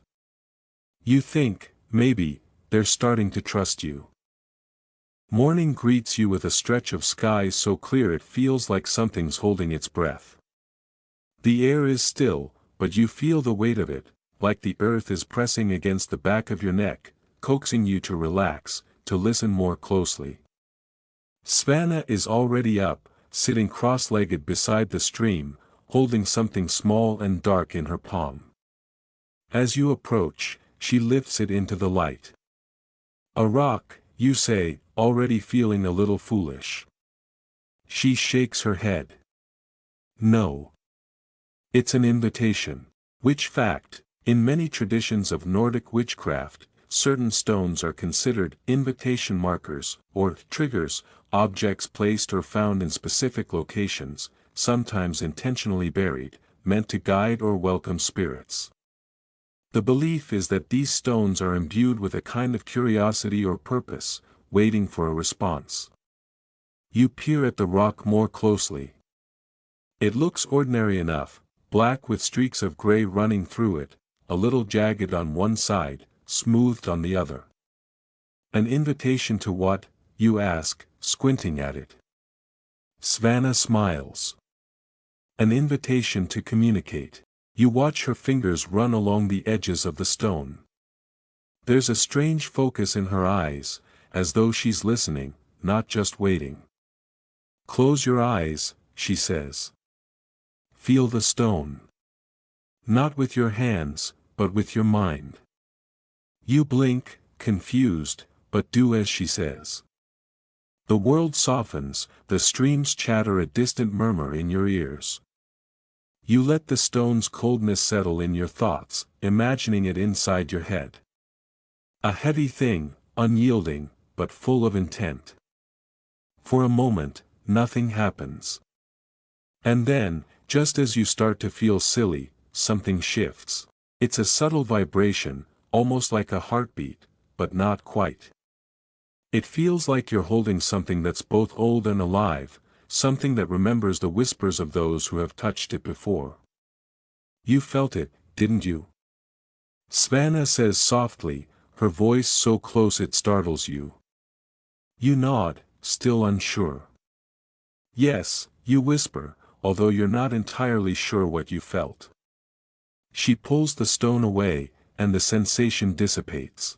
You think, maybe, they're starting to trust you. Morning greets you with a stretch of sky so clear it feels like something's holding its breath. The air is still, but you feel the weight of it, like the earth is pressing against the back of your neck, coaxing you to relax, to listen more closely. Svanna is already up, sitting cross-legged beside the stream, holding something small and dark in her palm. As you approach, she lifts it into the light. "A rock," you say, already feeling a little foolish. She shakes her head. "No. It's an invitation." Which fact, in many traditions of Nordic witchcraft, certain stones are considered invitation markers, or triggers, objects placed or found in specific locations, sometimes intentionally buried, meant to guide or welcome spirits. The belief is that these stones are imbued with a kind of curiosity or purpose, waiting for a response. You peer at the rock more closely. It looks ordinary enough, black with streaks of gray running through it, a little jagged on one side, smoothed on the other. An invitation to what, you ask, squinting at it. Svanna smiles. An invitation to communicate. You watch her fingers run along the edges of the stone. There's a strange focus in her eyes, as though she's listening, not just waiting. "Close your eyes," she says. "Feel the stone. Not with your hands, but with your mind." You blink, confused, but do as she says. The world softens, the streams chatter a distant murmur in your ears. You let the stone's coldness settle in your thoughts, imagining it inside your head. A heavy thing, unyielding, but full of intent. For a moment, nothing happens. And then, just as you start to feel silly, something shifts. It's a subtle vibration, almost like a heartbeat, but not quite. It feels like you're holding something that's both old and alive, something that remembers the whispers of those who have touched it before. You felt it, didn't you? Svanna says softly, her voice so close it startles you. You nod, still unsure. Yes, you whisper, although you're not entirely sure what you felt. She pulls the stone away, and the sensation dissipates.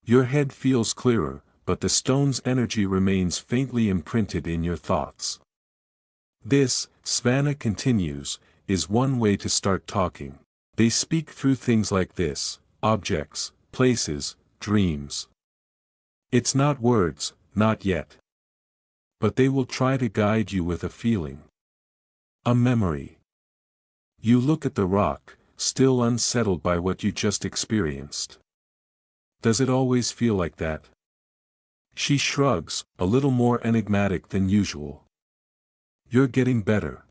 Your head feels clearer, but the stone's energy remains faintly imprinted in your thoughts. This, Svanna continues, is one way to start talking. They speak through things like this: objects, places, dreams. It's not words, not yet. But they will try to guide you with a feeling. A memory. You look at the rock, still unsettled by what you just experienced. Does it always feel like that? She shrugs, a little more enigmatic than usual. You're getting better.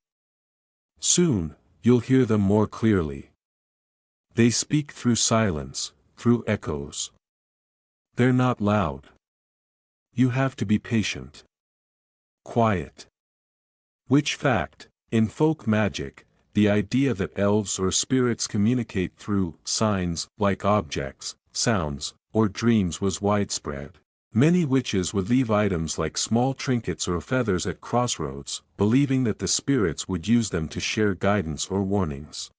Soon, you'll hear them more clearly. They speak through silence, through echoes. They're not loud. You have to be patient. Quiet. Which fact, in folk magic, the idea that elves or spirits communicate through signs, like objects, sounds, or dreams was widespread. Many witches would leave items like small trinkets or feathers at crossroads, believing that the spirits would use them to share guidance or warnings.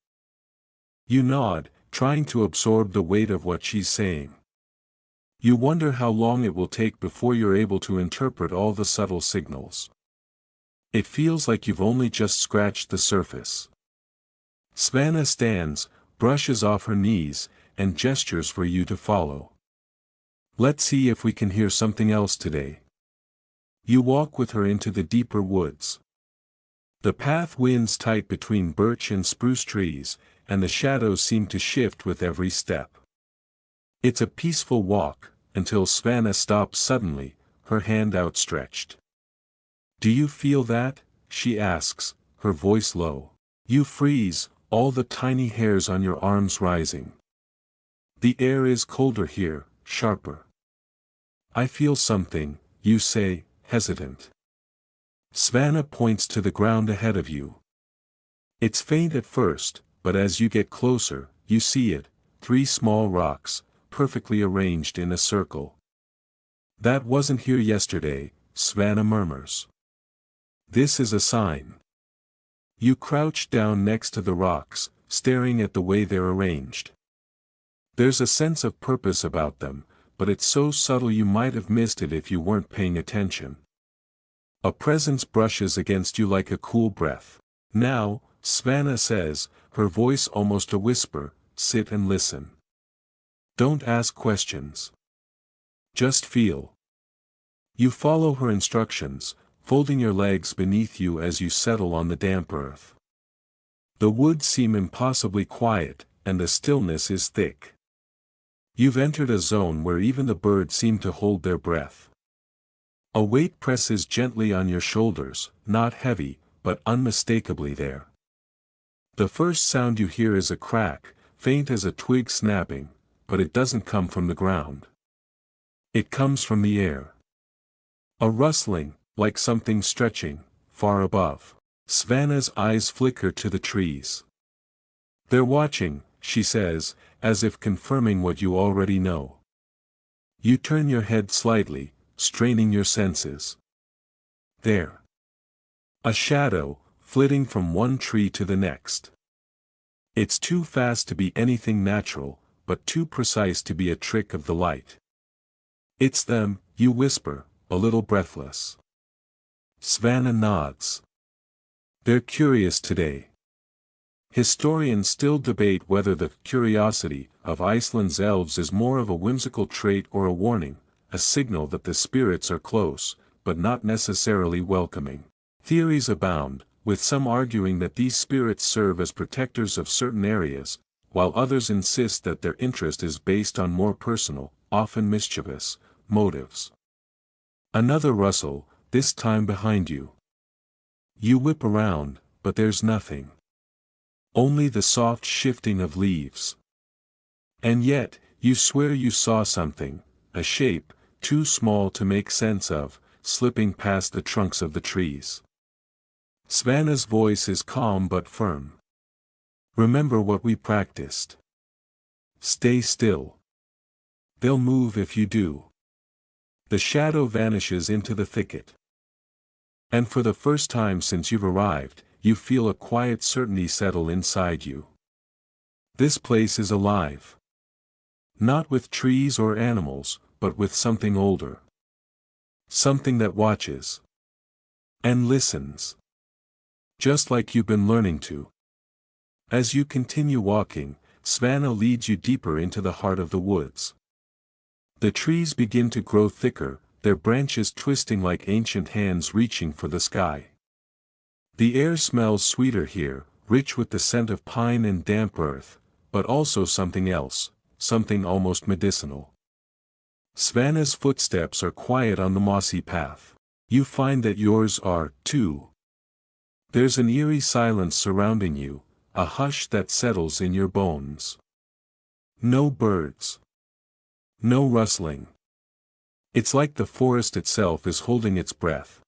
You nod, trying to absorb the weight of what she's saying. You wonder how long it will take before you're able to interpret all the subtle signals. It feels like you've only just scratched the surface. Svanna stands, brushes off her knees, and gestures for you to follow. Let's see if we can hear something else today. You walk with her into the deeper woods. The path winds tight between birch and spruce trees, and the shadows seem to shift with every step. It's a peaceful walk, until Svanna stops suddenly, her hand outstretched. Do you feel that? She asks, her voice low. You freeze, all the tiny hairs on your arms rising. The air is colder here, sharper. I feel something, you say, hesitant. Svanna points to the ground ahead of you. It's faint at first, but as you get closer, you see it, 3 small rocks, perfectly arranged in a circle. That wasn't here yesterday, Svanna murmurs. This is a sign. You crouch down next to the rocks, staring at the way they're arranged. There's a sense of purpose about them, but it's so subtle you might have missed it if you weren't paying attention. A presence brushes against you like a cool breath. Now, Svanna says, her voice almost a whisper, sit and listen. Don't ask questions. Just feel. You follow her instructions, folding your legs beneath you as you settle on the damp earth. The woods seem impossibly quiet, and the stillness is thick. You've entered a zone where even the birds seem to hold their breath. A weight presses gently on your shoulders, not heavy, but unmistakably there. The first sound you hear is a crack, faint as a twig snapping, but it doesn't come from the ground. It comes from the air. A rustling, like something stretching, far above. Svanna's eyes flicker to the trees. They're watching, she says, as if confirming what you already know. You turn your head slightly, straining your senses. There. A shadow, flitting from one tree to the next. It's too fast to be anything natural, but too precise to be a trick of the light. It's them, you whisper, a little breathless. Svanna nods. They're curious today. Historians still debate whether the curiosity of Iceland's elves is more of a whimsical trait or a warning, a signal that the spirits are close, but not necessarily welcoming. Theories abound, with some arguing that these spirits serve as protectors of certain areas, while others insist that their interest is based on more personal, often mischievous, motives. Another rustle, this time behind you. You whip around, but there's nothing. Only the soft shifting of leaves. And yet, you swear you saw something, a shape, too small to make sense of, slipping past the trunks of the trees. Svanna's voice is calm but firm. Remember what we practiced. Stay still. They'll move if you do. The shadow vanishes into the thicket. And for the first time since you've arrived, you feel a quiet certainty settle inside you. This place is alive. Not with trees or animals, but with something older. Something that watches. And listens. Just like you've been learning to. As you continue walking, Svanna leads you deeper into the heart of the woods. The trees begin to grow thicker, their branches twisting like ancient hands reaching for the sky. The air smells sweeter here, rich with the scent of pine and damp earth, but also something else, something almost medicinal. Svanna's footsteps are quiet on the mossy path. You find that yours are, too. There's an eerie silence surrounding you, a hush that settles in your bones. No birds. No rustling. It's like the forest itself is holding its breath.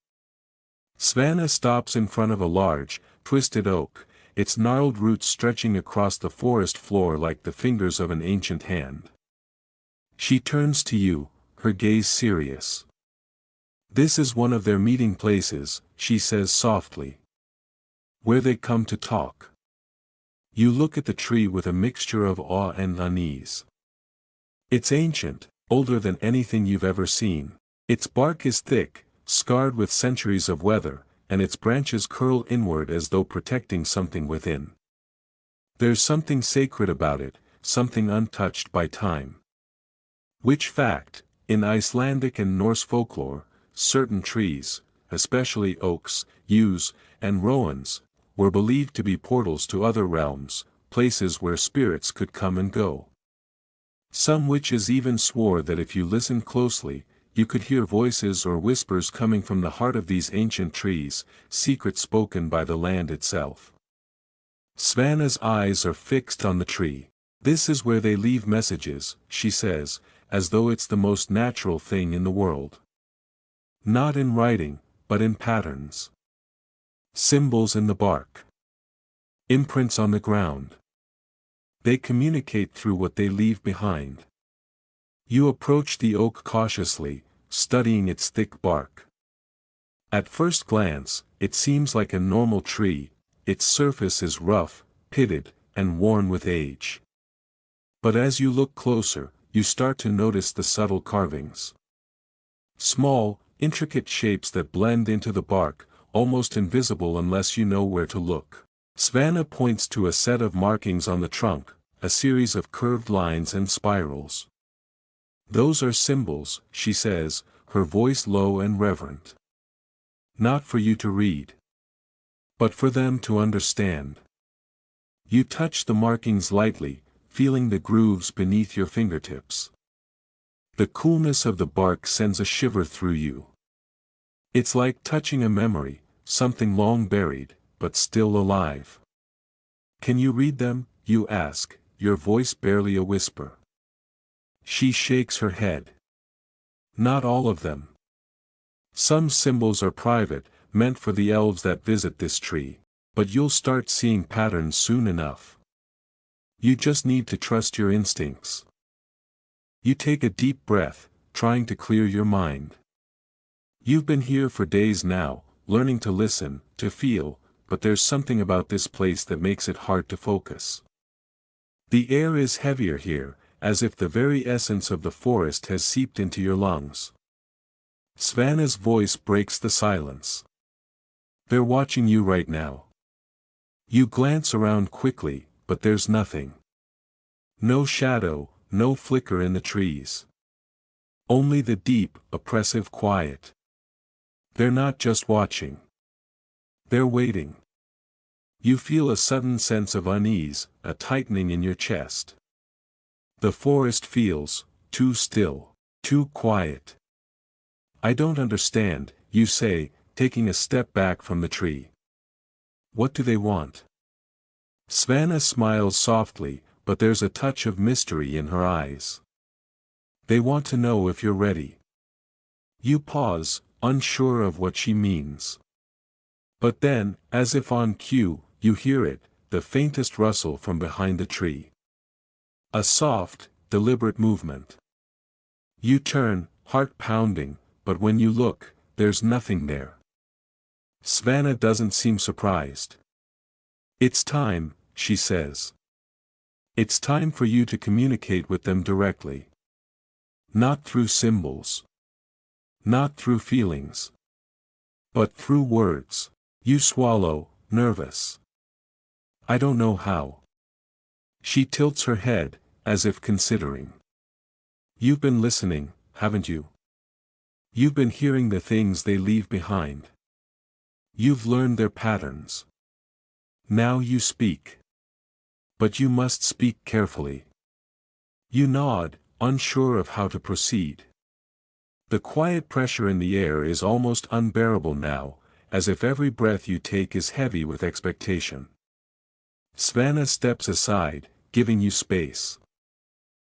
Svanna stops in front of a large, twisted oak, its gnarled roots stretching across the forest floor like the fingers of an ancient hand. She turns to you, her gaze serious. This is one of their meeting places, she says softly. Where they come to talk. You look at the tree with a mixture of awe and unease. It's ancient, older than anything you've ever seen. Its bark is thick, scarred with centuries of weather, and its branches curl inward as though protecting something within. There's something sacred about it, something untouched by time. Which fact, in Icelandic and Norse folklore, certain trees, especially oaks, yews, and rowans, were believed to be portals to other realms, places where spirits could come and go. Some witches even swore that if you listened closely, you could hear voices or whispers coming from the heart of these ancient trees, secrets spoken by the land itself. Svanna's eyes are fixed on the tree. This is where they leave messages, she says, as though it's the most natural thing in the world. Not in writing, but in patterns. Symbols in the bark. Imprints on the ground. They communicate through what they leave behind. You approach the oak cautiously, studying its thick bark. At first glance, it seems like a normal tree, its surface is rough, pitted, and worn with age. But as you look closer, you start to notice the subtle carvings. Small, intricate shapes that blend into the bark, almost invisible unless you know where to look. Svanna points to a set of markings on the trunk, a series of curved lines and spirals. Those are symbols, she says, her voice low and reverent. Not for you to read. But for them to understand. You touch the markings lightly, feeling the grooves beneath your fingertips. The coolness of the bark sends a shiver through you. It's like touching a memory, something long buried, but still alive. Can you read them, you ask, your voice barely a whisper. She shakes her head. Not all of them. Some symbols are private, meant for the elves that visit this tree, but you'll start seeing patterns soon enough. You just need to trust your instincts. You take a deep breath, trying to clear your mind. You've been here for days now, learning to listen, to feel, but there's something about this place that makes it hard to focus. The air is heavier here, as if the very essence of the forest has seeped into your lungs. Svanna's voice breaks the silence. They're watching you right now. You glance around quickly, but there's nothing. No shadow, no flicker in the trees. Only the deep, oppressive quiet. They're not just watching. They're waiting. You feel a sudden sense of unease, a tightening in your chest. The forest feels too still, too quiet. I don't understand, you say, taking a step back from the tree. What do they want? Svanna smiles softly, but there's a touch of mystery in her eyes. They want to know if you're ready. You pause, unsure of what she means. But then, as if on cue, you hear it, the faintest rustle from behind the tree. A soft, deliberate movement. You turn, heart pounding, but when you look, there's nothing there. Svanna doesn't seem surprised. It's time, she says. It's time for you to communicate with them directly. Not through symbols. Not through feelings. But through words. You swallow, nervous. I don't know how. She tilts her head, as if considering. You've been listening, haven't you? You've been hearing the things they leave behind. You've learned their patterns. Now you speak. But you must speak carefully. You nod, unsure of how to proceed. The quiet pressure in the air is almost unbearable now, as if every breath you take is heavy with expectation. Svanna steps aside, giving you space.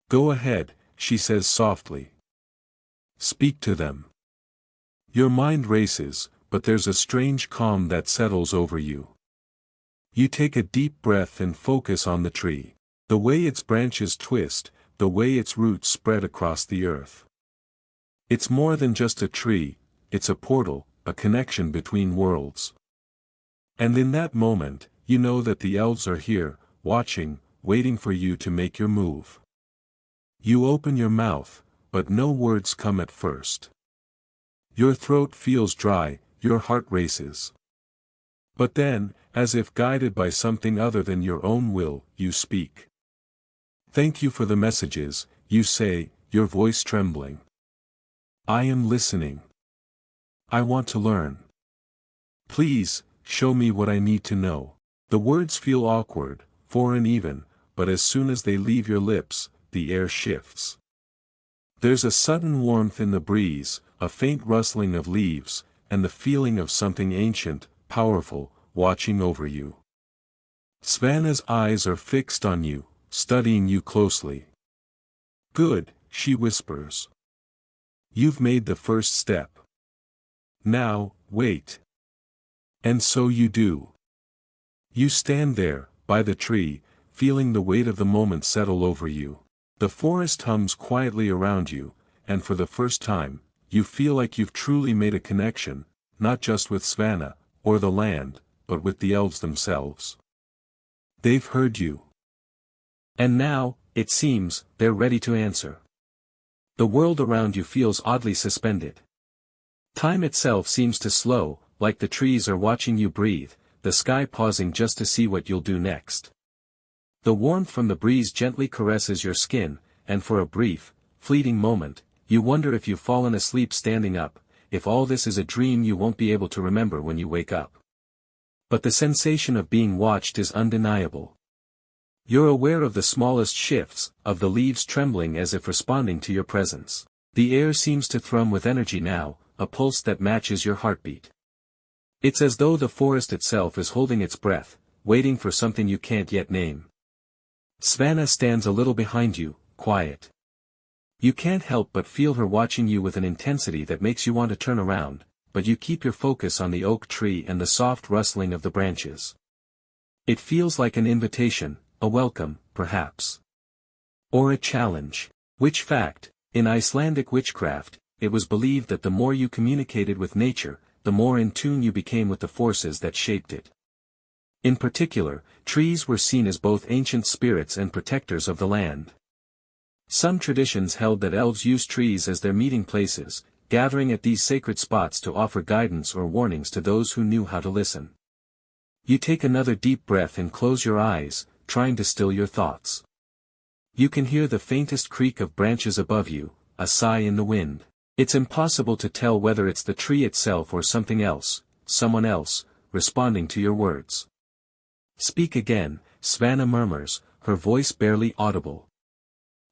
Go ahead, she says softly. Speak to them. Your mind races, but there's a strange calm that settles over you. You take a deep breath and focus on the tree. The way its branches twist, the way its roots spread across the earth. It's more than just a tree, it's a portal, a connection between worlds. And in that moment, you know that the elves are here, watching, waiting for you to make your move. You open your mouth, but no words come at first. Your throat feels dry, your heart races. But then, as if guided by something other than your own will, you speak. Thank you for the messages, you say, your voice trembling. I am listening. I want to learn. Please, show me what I need to know. The words feel awkward, foreign even, but as soon as they leave your lips, the air shifts. There's a sudden warmth in the breeze, a faint rustling of leaves, and the feeling of something ancient, powerful, watching over you. Svanna's eyes are fixed on you, studying you closely. Good, she whispers. You've made the first step. Now, wait. And so you do. You stand there, by the tree, feeling the weight of the moment settle over you. The forest hums quietly around you, and for the first time, you feel like you've truly made a connection, not just with Svanna, or the land, but with the elves themselves. They've heard you. And now, it seems, they're ready to answer. The world around you feels oddly suspended. Time itself seems to slow, like the trees are watching you breathe, the sky pausing just to see what you'll do next. The warmth from the breeze gently caresses your skin, and for a brief, fleeting moment, you wonder if you've fallen asleep standing up, if all this is a dream you won't be able to remember when you wake up. But the sensation of being watched is undeniable. You're aware of the smallest shifts, of the leaves trembling as if responding to your presence. The air seems to thrum with energy now, a pulse that matches your heartbeat. It's as though the forest itself is holding its breath, waiting for something you can't yet name. Svanna stands a little behind you, quiet. You can't help but feel her watching you with an intensity that makes you want to turn around, but you keep your focus on the oak tree and the soft rustling of the branches. It feels like an invitation, a welcome, perhaps. Or a challenge. Which fact, in Icelandic witchcraft, it was believed that the more you communicated with nature, the more in tune you became with the forces that shaped it. In particular, trees were seen as both ancient spirits and protectors of the land. Some traditions held that elves used trees as their meeting places, gathering at these sacred spots to offer guidance or warnings to those who knew how to listen. You take another deep breath and close your eyes, trying to still your thoughts. You can hear the faintest creak of branches above you, a sigh in the wind. It's impossible to tell whether it's the tree itself or something else, someone else, responding to your words. Speak again, Svanna murmurs, her voice barely audible.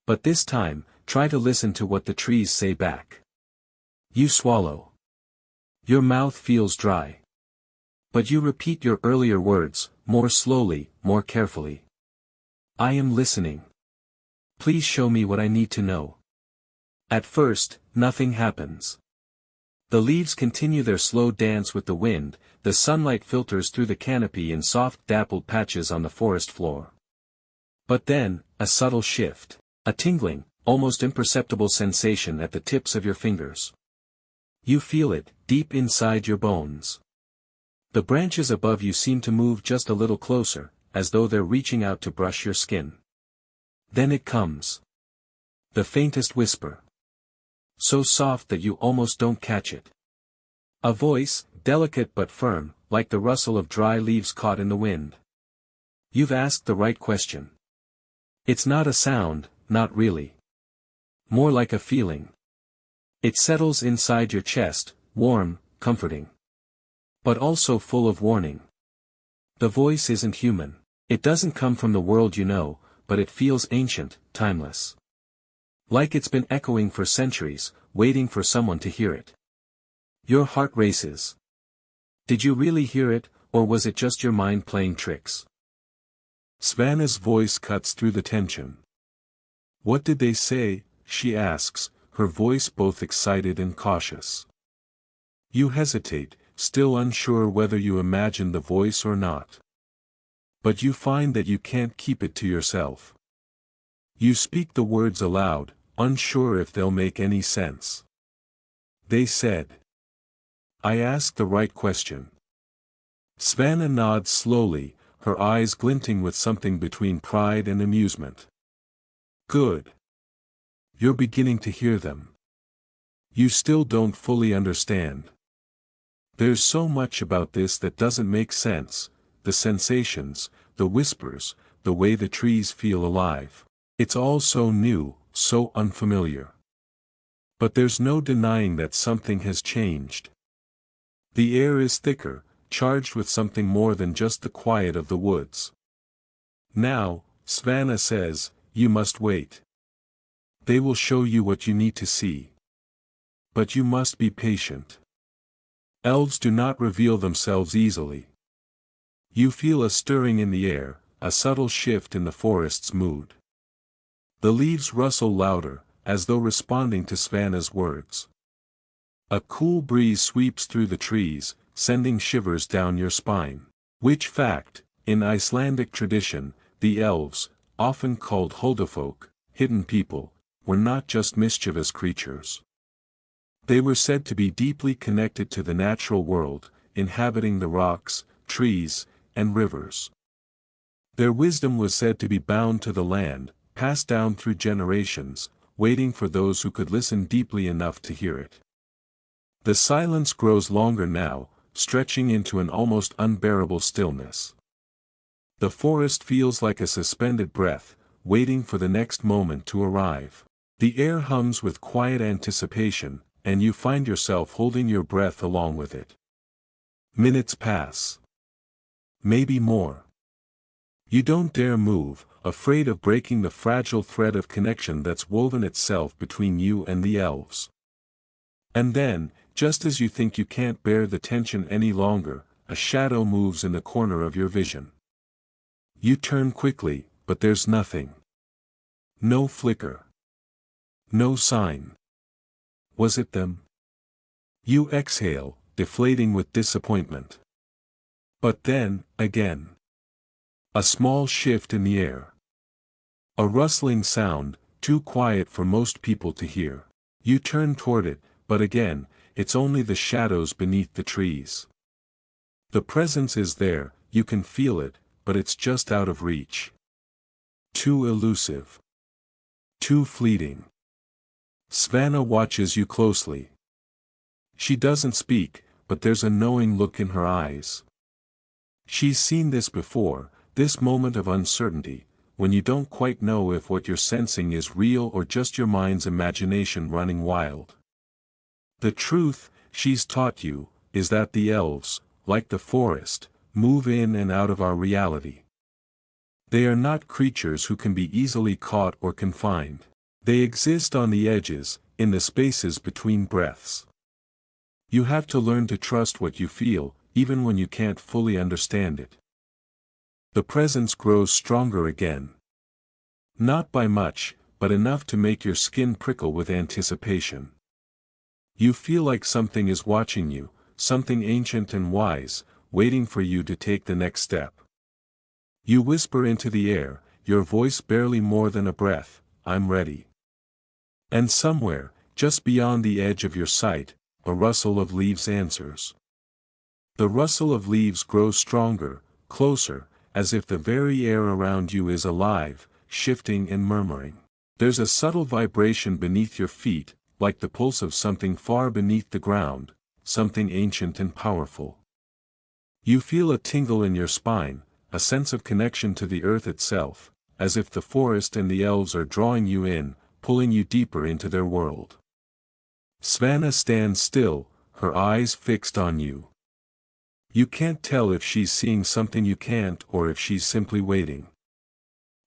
But this time, try to listen to what the trees say back. You swallow. Your mouth feels dry. But you repeat your earlier words, more slowly, more carefully. I am listening. Please show me what I need to know. At first, nothing happens. The leaves continue their slow dance with the wind, the sunlight filters through the canopy in soft dappled patches on the forest floor. But then, a subtle shift. A tingling, almost imperceptible sensation at the tips of your fingers. You feel it, deep inside your bones. The branches above you seem to move just a little closer, as though they're reaching out to brush your skin. Then it comes. The faintest whisper. So soft that you almost don't catch it. A voice, delicate but firm, like the rustle of dry leaves caught in the wind. You've asked the right question. It's not a sound, not really. More like a feeling. It settles inside your chest, warm, comforting. But also full of warning. The voice isn't human. It doesn't come from the world you know, but it feels ancient, timeless. Like it's been echoing for centuries, waiting for someone to hear it. Your heart races. Did you really hear it, or was it just your mind playing tricks? Svanna's voice cuts through the tension. What did they say? She asks, her voice both excited and cautious. You hesitate, still unsure whether you imagine the voice or not. But you find that you can't keep it to yourself. You speak the words aloud, unsure if they'll make any sense. They said. I asked the right question. Svanna nods slowly, her eyes glinting with something between pride and amusement. Good. You're beginning to hear them. You still don't fully understand. There's so much about this that doesn't make sense, the sensations, the whispers, the way the trees feel alive. It's all so new, so unfamiliar. But there's no denying that something has changed. The air is thicker, charged with something more than just the quiet of the woods. Now, Svanna says, you must wait. They will show you what you need to see. But you must be patient. Elves do not reveal themselves easily. You feel a stirring in the air, a subtle shift in the forest's mood. The leaves rustle louder, as though responding to Svanna's words. A cool breeze sweeps through the trees, sending shivers down your spine. Which fact, in Icelandic tradition, the elves, often called huldufolk, hidden people, were not just mischievous creatures. They were said to be deeply connected to the natural world, inhabiting the rocks, trees, and rivers. Their wisdom was said to be bound to the land, passed down through generations, waiting for those who could listen deeply enough to hear it. The silence grows longer now, stretching into an almost unbearable stillness. The forest feels like a suspended breath, waiting for the next moment to arrive. The air hums with quiet anticipation, and you find yourself holding your breath along with it. Minutes pass. Maybe more. You don't dare move, afraid of breaking the fragile thread of connection that's woven itself between you and the elves. And then, just as you think you can't bear the tension any longer, a shadow moves in the corner of your vision. You turn quickly, but there's nothing. No flicker. No sign. Was it them? You exhale, deflating with disappointment. But then, again. A small shift in the air. A rustling sound, too quiet for most people to hear. You turn toward it, but again, it's only the shadows beneath the trees. The presence is there, you can feel it, but it's just out of reach. Too elusive. Too fleeting. Svanna watches you closely. She doesn't speak, but there's a knowing look in her eyes. She's seen this before, this moment of uncertainty, when you don't quite know if what you're sensing is real or just your mind's imagination running wild. The truth, she's taught you, is that the elves, like the forest, move in and out of our reality. They are not creatures who can be easily caught or confined. They exist on the edges, in the spaces between breaths. You have to learn to trust what you feel, even when you can't fully understand it. The presence grows stronger again. Not by much, but enough to make your skin prickle with anticipation. You feel like something is watching you, something ancient and wise, waiting for you to take the next step. You whisper into the air, your voice barely more than a breath, I'm ready. And somewhere, just beyond the edge of your sight, a rustle of leaves answers. The rustle of leaves grows stronger, closer, as if the very air around you is alive, shifting and murmuring. There's a subtle vibration beneath your feet, like the pulse of something far beneath the ground, something ancient and powerful. You feel a tingle in your spine, a sense of connection to the earth itself, as if the forest and the elves are drawing you in, pulling you deeper into their world. Svanna stands still, her eyes fixed on you. You can't tell if she's seeing something you can't or if she's simply waiting.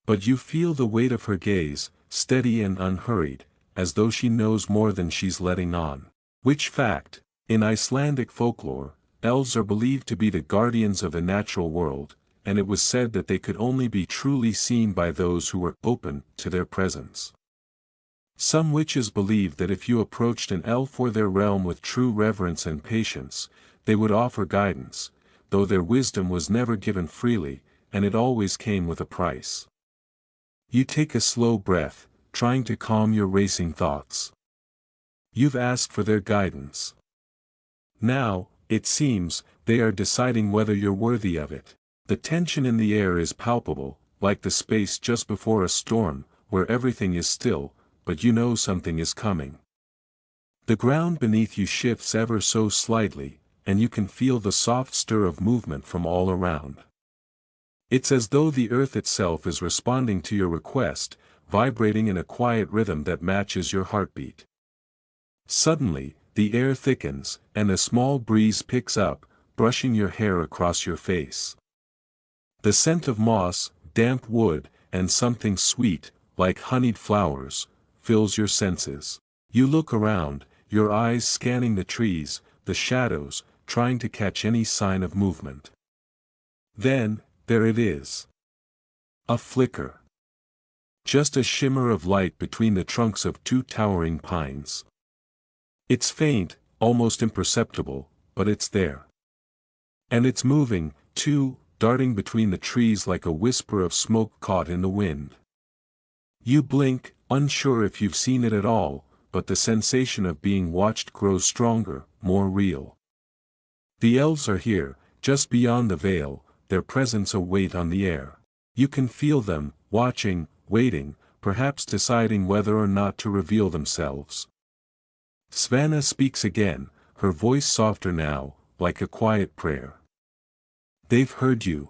But you feel the weight of her gaze, steady and unhurried, as though she knows more than she's letting on. Which fact, in Icelandic folklore, elves are believed to be the guardians of the natural world, and it was said that they could only be truly seen by those who were open to their presence. Some witches believed that if you approached an elf or their realm with true reverence and patience, they would offer guidance, though their wisdom was never given freely, and it always came with a price. You take a slow breath, trying to calm your racing thoughts. You've asked for their guidance. Now, it seems, they are deciding whether you're worthy of it. The tension in the air is palpable, like the space just before a storm, where everything is still, but you know something is coming. The ground beneath you shifts ever so slightly, and you can feel the soft stir of movement from all around. It's as though the earth itself is responding to your request, vibrating in a quiet rhythm that matches your heartbeat. Suddenly, the air thickens, and a small breeze picks up, brushing your hair across your face. The scent of moss, damp wood, and something sweet, like honeyed flowers, fills your senses. You look around, your eyes scanning the trees, the shadows, trying to catch any sign of movement. Then, there it is. A flicker. Just a shimmer of light between the trunks of two towering pines. It's faint, almost imperceptible, but it's there. And it's moving, too, darting between the trees like a whisper of smoke caught in the wind. You blink, unsure if you've seen it at all, but the sensation of being watched grows stronger, more real. The elves are here, just beyond the veil, their presence a weight on the air. You can feel them, watching, waiting, perhaps deciding whether or not to reveal themselves. Svanna speaks again, her voice softer now, like a quiet prayer. They've heard you.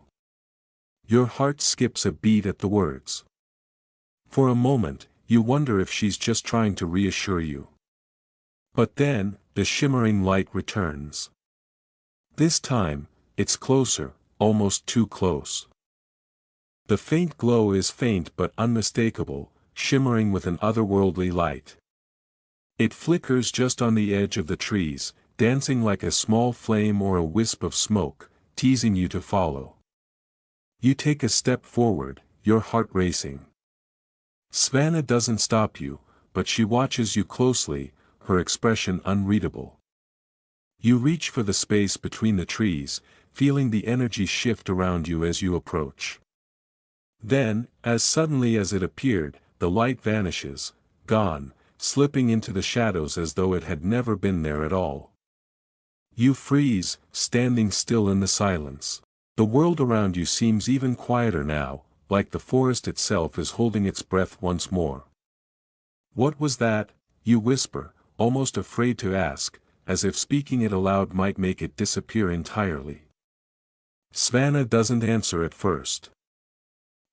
Your heart skips a beat at the words. For a moment, you wonder if she's just trying to reassure you. But then, the shimmering light returns. This time, it's closer, almost too close. The faint glow is faint but unmistakable, shimmering with an otherworldly light. It flickers just on the edge of the trees, dancing like a small flame or a wisp of smoke, teasing you to follow. You take a step forward, your heart racing. Svanna doesn't stop you, but she watches you closely, her expression unreadable. You reach for the space between the trees, feeling the energy shift around you as you approach. Then, as suddenly as it appeared, the light vanishes, gone, slipping into the shadows as though it had never been there at all. You freeze, standing still in the silence. The world around you seems even quieter now, like the forest itself is holding its breath once more. What was that? You whisper, almost afraid to ask, as if speaking it aloud might make it disappear entirely. Svanna doesn't answer at first.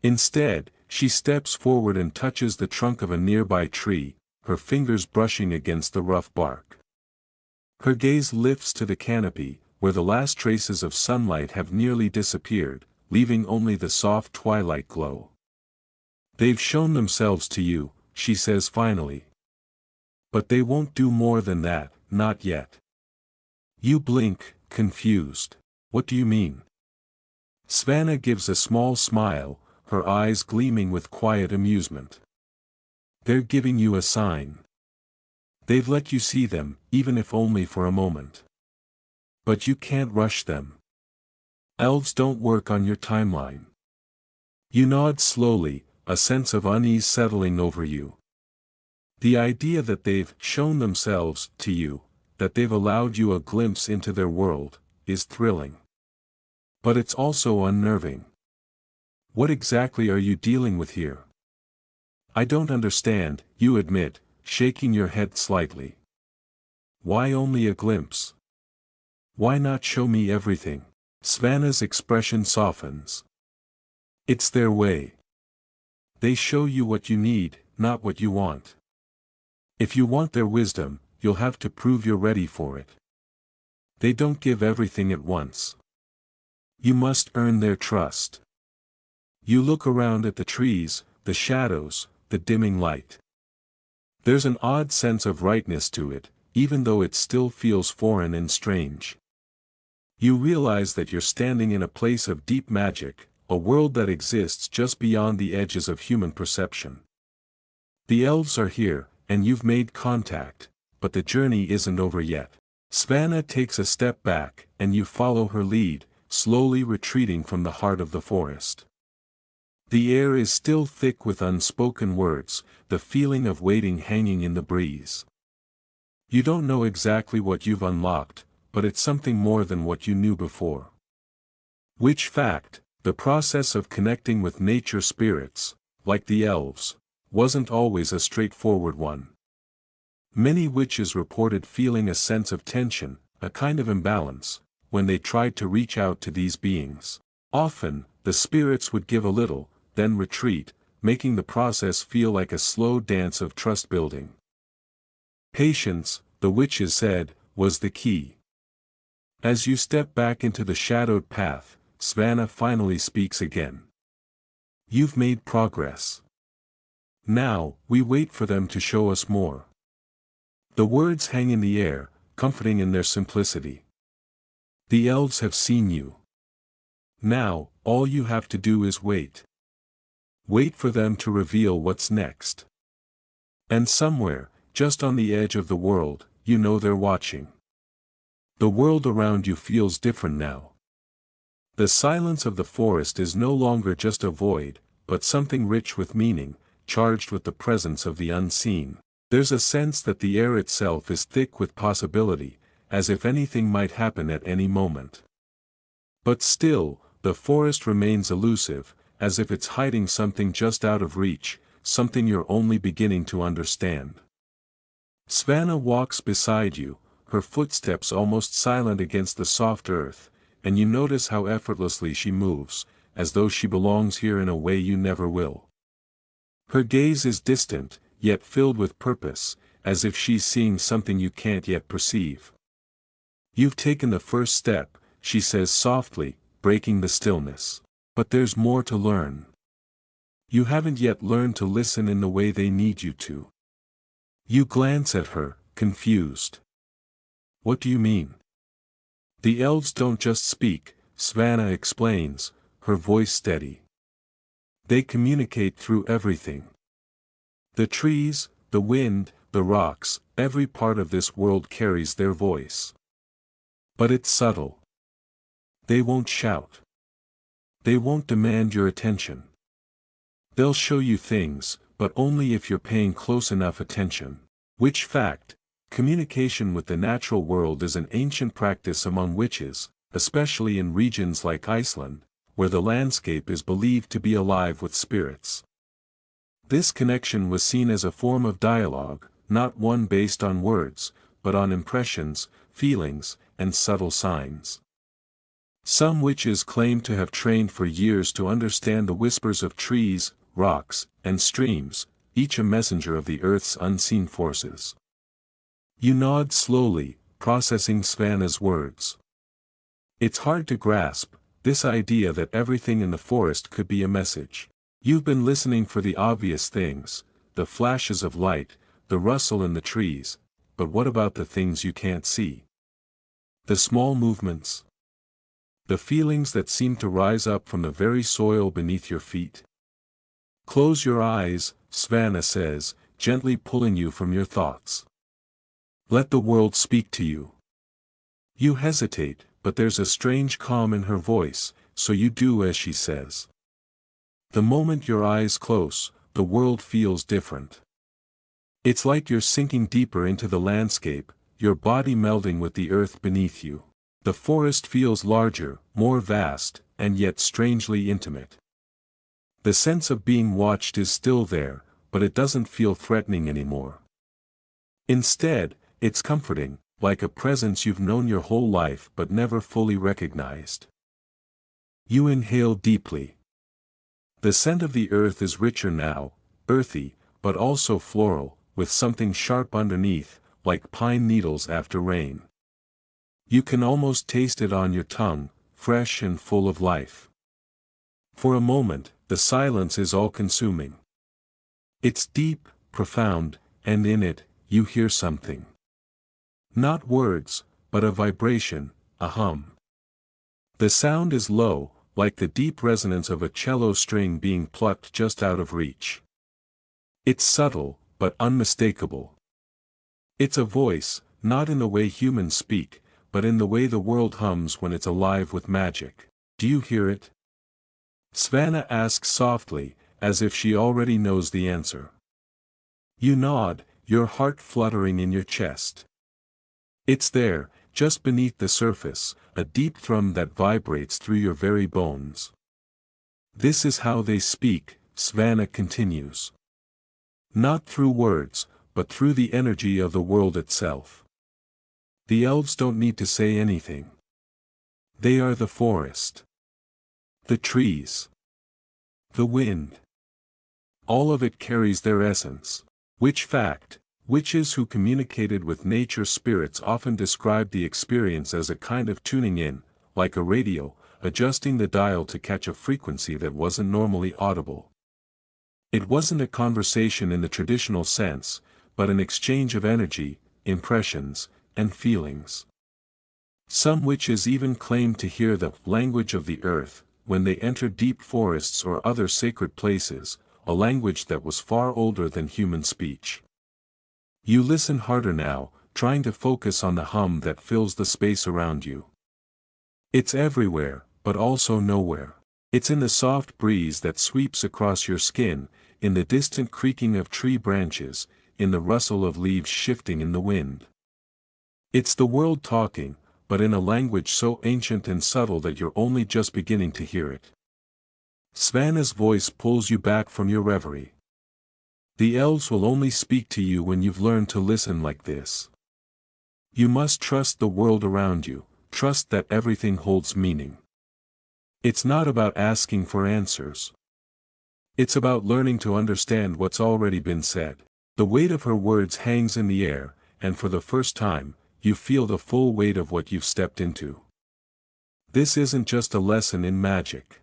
Instead, she steps forward and touches the trunk of a nearby tree, her fingers brushing against the rough bark. Her gaze lifts to the canopy, where the last traces of sunlight have nearly disappeared, leaving only the soft twilight glow. They've shown themselves to you, she says finally. But they won't do more than that, not yet. You blink, confused. What do you mean? Svanna gives a small smile, her eyes gleaming with quiet amusement. They're giving you a sign. They've let you see them, even if only for a moment. But you can't rush them. Elves don't work on your timeline. You nod slowly, a sense of unease settling over you. The idea that they've shown themselves to you, that they've allowed you a glimpse into their world, is thrilling. But it's also unnerving. What exactly are you dealing with here? I don't understand, you admit, shaking your head slightly. Why only a glimpse? Why not show me everything? Svanna's expression softens. It's their way. They show you what you need, not what you want. If you want their wisdom, you'll have to prove you're ready for it. They don't give everything at once. You must earn their trust. You look around at the trees, the shadows, the dimming light. There's an odd sense of rightness to it, even though it still feels foreign and strange. You realize that you're standing in a place of deep magic, a world that exists just beyond the edges of human perception. The elves are here, and you've made contact, but the journey isn't over yet. Svanna takes a step back, and you follow her lead, slowly retreating from the heart of the forest. The air is still thick with unspoken words, the feeling of waiting hanging in the breeze. You don't know exactly what you've unlocked, but it's something more than what you knew before. Which fact, the process of connecting with nature spirits, like the elves, wasn't always a straightforward one. Many witches reported feeling a sense of tension, a kind of imbalance, when they tried to reach out to these beings. Often, the spirits would give a little, then retreat, making the process feel like a slow dance of trust building. Patience, the witches said, was the key. As you step back into the shadowed path, Svanna finally speaks again. You've made progress. Now, we wait for them to show us more. The words hang in the air, comforting in their simplicity. The elves have seen you. Now, all you have to do is wait. Wait for them to reveal what's next. And somewhere, just on the edge of the world, you know they're watching. The world around you feels different now. The silence of the forest is no longer just a void, but something rich with meaning, charged with the presence of the unseen. There's a sense that the air itself is thick with possibility, as if anything might happen at any moment. But still, the forest remains elusive, as if it's hiding something just out of reach, something you're only beginning to understand. Svanna walks beside you, her footsteps almost silent against the soft earth, and you notice how effortlessly she moves, as though she belongs here in a way you never will. Her gaze is distant, yet filled with purpose, as if she's seeing something you can't yet perceive. You've taken the first step, she says softly, breaking the stillness. But there's more to learn. You haven't yet learned to listen in the way they need you to. You glance at her, confused. What do you mean? The elves don't just speak, Svanna explains, her voice steady. They communicate through everything. The trees, the wind, the rocks, every part of this world carries their voice. But it's subtle. They won't shout. They won't demand your attention. They'll show you things, but only if you're paying close enough attention. Which fact, communication with the natural world is an ancient practice among witches, especially in regions like Iceland, where the landscape is believed to be alive with spirits. This connection was seen as a form of dialogue, not one based on words, but on impressions, feelings, and subtle signs. Some witches claim to have trained for years to understand the whispers of trees, rocks, and streams, each a messenger of the earth's unseen forces. You nod slowly, processing Svanna's words. It's hard to grasp, this idea that everything in the forest could be a message. You've been listening for the obvious things, the flashes of light, the rustle in the trees, but what about the things you can't see? The small movements? The feelings that seem to rise up from the very soil beneath your feet? Close your eyes, Svanna says, gently pulling you from your thoughts. Let the world speak to you. You hesitate, but there's a strange calm in her voice, so you do as she says. The moment your eyes close, the world feels different. It's like you're sinking deeper into the landscape, your body melding with the earth beneath you. The forest feels larger, more vast, and yet strangely intimate. The sense of being watched is still there, but it doesn't feel threatening anymore. Instead, it's comforting, like a presence you've known your whole life but never fully recognized. You inhale deeply. The scent of the earth is richer now, earthy, but also floral, with something sharp underneath, like pine needles after rain. You can almost taste it on your tongue, fresh and full of life. For a moment, the silence is all-consuming. It's deep, profound, and in it, you hear something. Not words, but a vibration, a hum. The sound is low, like the deep resonance of a cello string being plucked just out of reach. It's subtle, but unmistakable. It's a voice, not in the way humans speak, but in the way the world hums when it's alive with magic. Do you hear it? Svanna asks softly, as if she already knows the answer. You nod, your heart fluttering in your chest. It's there, just beneath the surface, a deep thrum that vibrates through your very bones. This is how they speak, Svanna continues. Not through words, but through the energy of the world itself. The elves don't need to say anything. They are the forest. The trees. The wind. All of it carries their essence. Witches who communicated with nature spirits often described the experience as a kind of tuning in, like a radio, adjusting the dial to catch a frequency that wasn't normally audible. It wasn't a conversation in the traditional sense, but an exchange of energy, impressions, and feelings. Some witches even claimed to hear the language of the earth when they entered deep forests or other sacred places, a language that was far older than human speech. You listen harder now, trying to focus on the hum that fills the space around you. It's everywhere, but also nowhere. It's in the soft breeze that sweeps across your skin, in the distant creaking of tree branches, in the rustle of leaves shifting in the wind. It's the world talking, but in a language so ancient and subtle that you're only just beginning to hear it. Svanna's voice pulls you back from your reverie. The elves will only speak to you when you've learned to listen like this. You must trust the world around you, trust that everything holds meaning. It's not about asking for answers. It's about learning to understand what's already been said. The weight of her words hangs in the air, and for the first time, you feel the full weight of what you've stepped into. This isn't just a lesson in magic.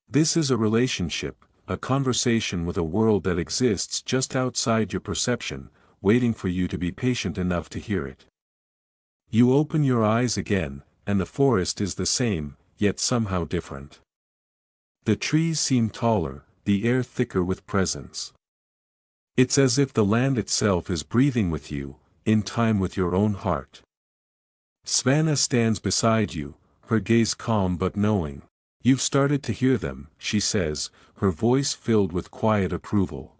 This is a relationship, a conversation with a world that exists just outside your perception, waiting for you to be patient enough to hear it. You open your eyes again, and the forest is the same, yet somehow different. The trees seem taller, the air thicker with presence. It's as if the land itself is breathing with you, in time with your own heart. Svanna stands beside you, her gaze calm but knowing. You've started to hear them, she says, her voice filled with quiet approval.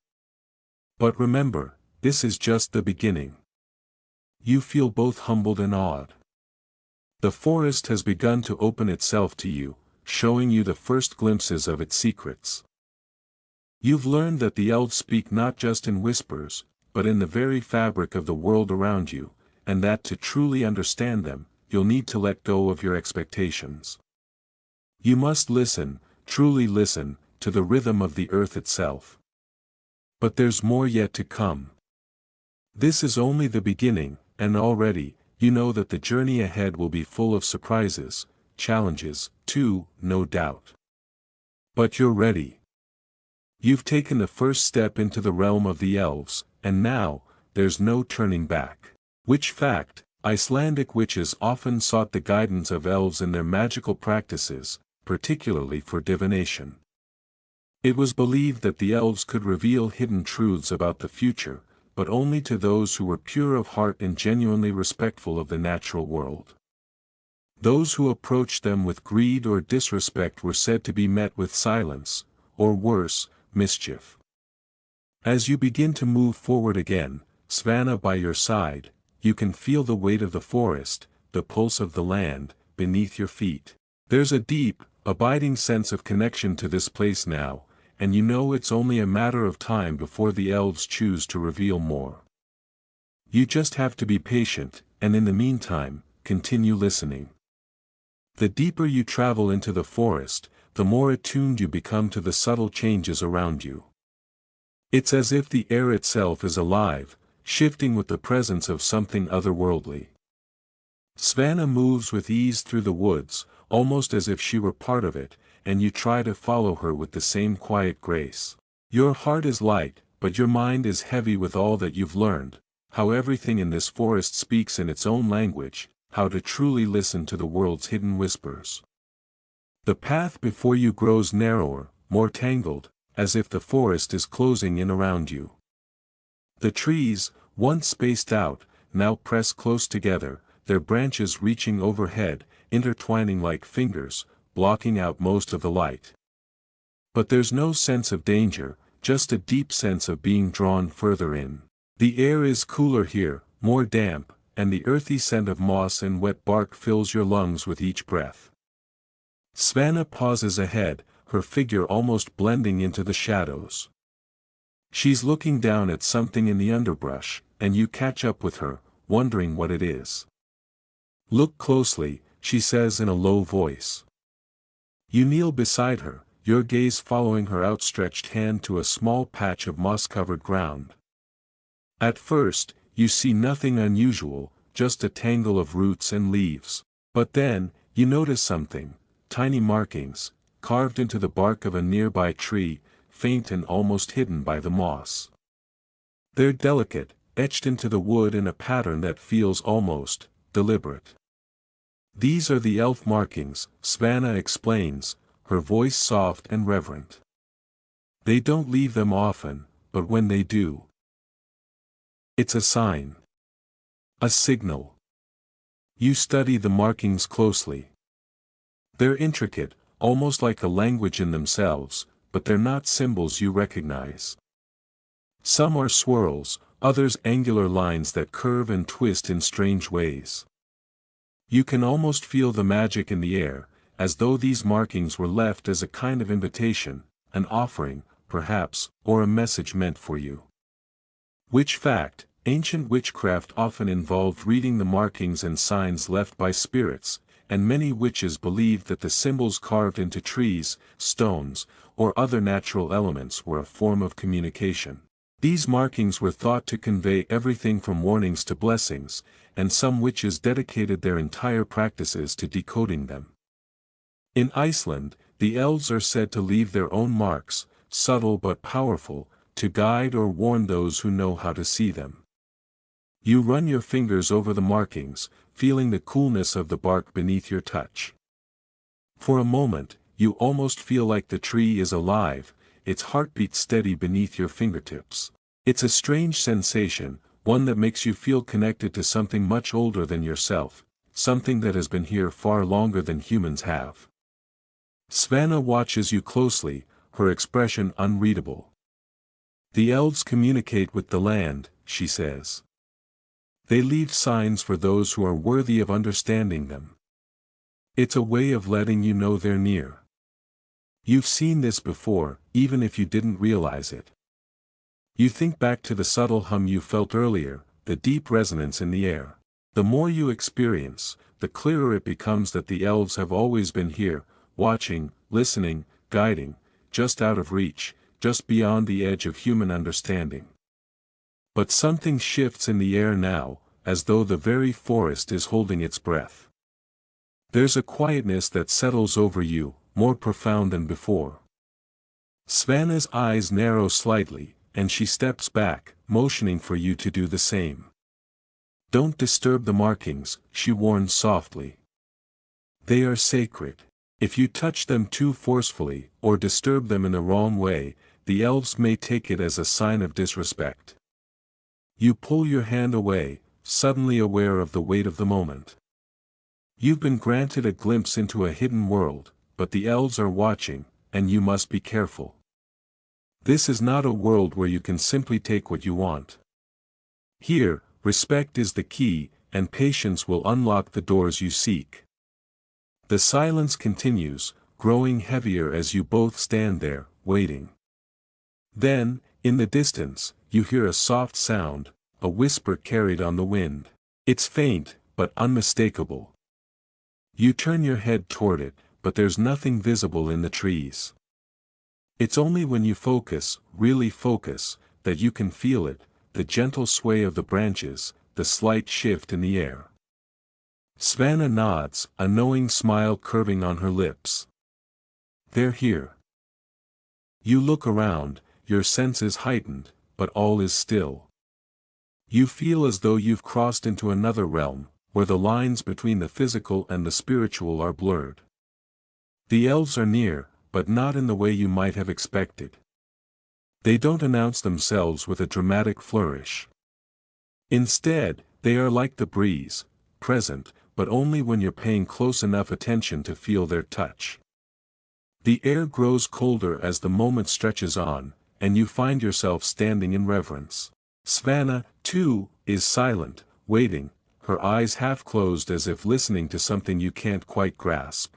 But remember, this is just the beginning. You feel both humbled and awed. The forest has begun to open itself to you, showing you the first glimpses of its secrets. You've learned that the elves speak not just in whispers, but in the very fabric of the world around you, and that to truly understand them, you'll need to let go of your expectations. You must listen, truly listen, to the rhythm of the earth itself. But there's more yet to come. This is only the beginning, and already, you know that the journey ahead will be full of surprises, challenges, too, no doubt. But you're ready. You've taken the first step into the realm of the elves, and now, there's no turning back. Icelandic witches often sought the guidance of elves in their magical practices, particularly for divination. It was believed that the elves could reveal hidden truths about the future, but only to those who were pure of heart and genuinely respectful of the natural world. Those who approached them with greed or disrespect were said to be met with silence, or worse, mischief. As you begin to move forward again, Svanna by your side, you can feel the weight of the forest, the pulse of the land, beneath your feet. There's a deep, abiding sense of connection to this place now, and you know it's only a matter of time before the elves choose to reveal more. You just have to be patient, and in the meantime, continue listening. The deeper you travel into the forest, the more attuned you become to the subtle changes around you. It's as if the air itself is alive, shifting with the presence of something otherworldly. Svanna moves with ease through the woods, almost as if she were part of it, and you try to follow her with the same quiet grace. Your heart is light, but your mind is heavy with all that you've learned, how everything in this forest speaks in its own language, how to truly listen to the world's hidden whispers. The path before you grows narrower, more tangled, as if the forest is closing in around you. The trees, once spaced out, now press close together, their branches reaching overhead, intertwining like fingers, blocking out most of the light. But there's no sense of danger, just a deep sense of being drawn further in. The air is cooler here, more damp, and the earthy scent of moss and wet bark fills your lungs with each breath. Svanna pauses ahead, her figure almost blending into the shadows. She's looking down at something in the underbrush, and you catch up with her, wondering what it is. "Look closely," she says in a low voice. You kneel beside her, your gaze following her outstretched hand to a small patch of moss-covered ground. At first, you see nothing unusual, just a tangle of roots and leaves. But then, you notice something, tiny markings, carved into the bark of a nearby tree, faint and almost hidden by the moss. They're delicate, etched into the wood in a pattern that feels almost deliberate. "These are the elf markings," Svanna explains, her voice soft and reverent. "They don't leave them often, but when they do, it's a sign. A signal." You study the markings closely. They're intricate, almost like a language in themselves, but they're not symbols you recognize. Some are swirls, others angular lines that curve and twist in strange ways. You can almost feel the magic in the air, as though these markings were left as a kind of invitation, an offering, perhaps, or a message meant for you. Which fact, ancient witchcraft often involved reading the markings and signs left by spirits, and many witches believed that the symbols carved into trees, stones, or other natural elements were a form of communication. These markings were thought to convey everything from warnings to blessings, and some witches dedicated their entire practices to decoding them. In Iceland, the elves are said to leave their own marks, subtle but powerful, to guide or warn those who know how to see them. You run your fingers over the markings, feeling the coolness of the bark beneath your touch. For a moment, you almost feel like the tree is alive, its heartbeat steady beneath your fingertips. It's a strange sensation, one that makes you feel connected to something much older than yourself, something that has been here far longer than humans have. Svanna watches you closely, her expression unreadable. "The elves communicate with the land," she says. "They leave signs for those who are worthy of understanding them. It's a way of letting you know they're near." You've seen this before, even if you didn't realize it. You think back to the subtle hum you felt earlier, the deep resonance in the air. The more you experience, the clearer it becomes that the elves have always been here, watching, listening, guiding, just out of reach, just beyond the edge of human understanding. But something shifts in the air now, as though the very forest is holding its breath. There's a quietness that settles over you, more profound than before. Svanna's eyes narrow slightly, and she steps back, motioning for you to do the same. "Don't disturb the markings," she warns softly. "They are sacred. If you touch them too forcefully, or disturb them in the wrong way, the elves may take it as a sign of disrespect." You pull your hand away, suddenly aware of the weight of the moment. You've been granted a glimpse into a hidden world, but the elves are watching, and you must be careful. This is not a world where you can simply take what you want. Here, respect is the key, and patience will unlock the doors you seek. The silence continues, growing heavier as you both stand there, waiting. Then, in the distance, you hear a soft sound, a whisper carried on the wind. It's faint, but unmistakable. You turn your head toward it, but there's nothing visible in the trees. It's only when you focus, really focus, that you can feel it, the gentle sway of the branches, the slight shift in the air. Svanna nods, a knowing smile curving on her lips. They're here. You look around, your senses heightened, but all is still. You feel as though you've crossed into another realm, where the lines between the physical and the spiritual are blurred. The elves are near, but not in the way you might have expected. They don't announce themselves with a dramatic flourish. Instead, they are like the breeze, present, but only when you're paying close enough attention to feel their touch. The air grows colder as the moment stretches on, and you find yourself standing in reverence. Svanna, too, is silent, waiting, her eyes half closed as if listening to something you can't quite grasp.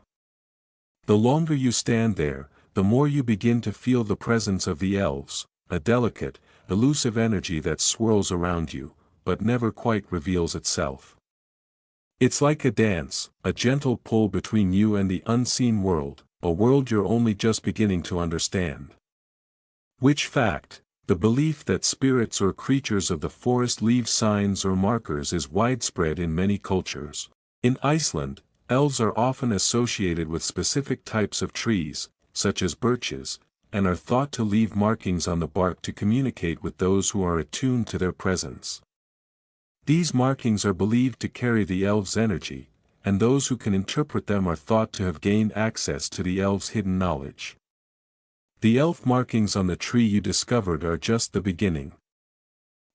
The longer you stand there, the more you begin to feel the presence of the elves, a delicate, elusive energy that swirls around you, but never quite reveals itself. It's like a dance, a gentle pull between you and the unseen world, a world you're only just beginning to understand. Which fact, the belief that spirits or creatures of the forest leave signs or markers is widespread in many cultures. In Iceland, elves are often associated with specific types of trees, such as birches, and are thought to leave markings on the bark to communicate with those who are attuned to their presence. These markings are believed to carry the elves' energy, and those who can interpret them are thought to have gained access to the elves' hidden knowledge. The elf markings on the tree you discovered are just the beginning.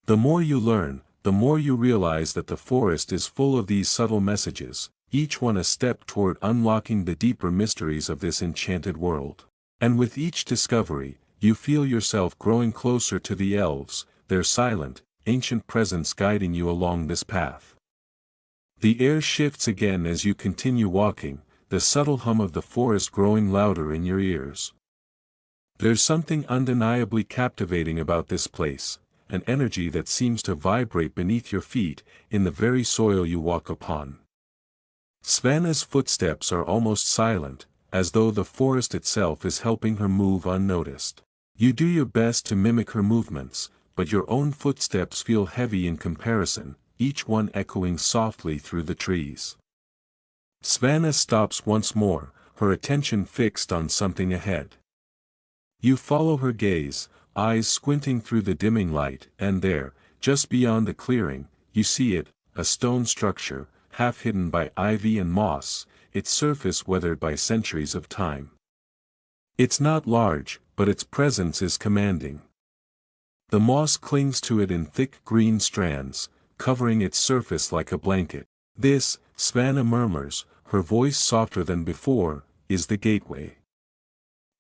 The more you learn, the more you realize that the forest is full of these subtle messages, each one a step toward unlocking the deeper mysteries of this enchanted world. And with each discovery, you feel yourself growing closer to the elves, their silent, ancient presence guiding you along this path. The air shifts again as you continue walking, the subtle hum of the forest growing louder in your ears. There's something undeniably captivating about this place, an energy that seems to vibrate beneath your feet, in the very soil you walk upon. Svanna's footsteps are almost silent, as though the forest itself is helping her move unnoticed. You do your best to mimic her movements, but your own footsteps feel heavy in comparison, each one echoing softly through the trees. Svanna stops once more, her attention fixed on something ahead. You follow her gaze, eyes squinting through the dimming light, and there, just beyond the clearing, you see it, a stone structure, half hidden by ivy and moss, its surface weathered by centuries of time. It's not large, but its presence is commanding. The moss clings to it in thick green strands, covering its surface like a blanket. This, Svanna murmurs, her voice softer than before, is the gateway.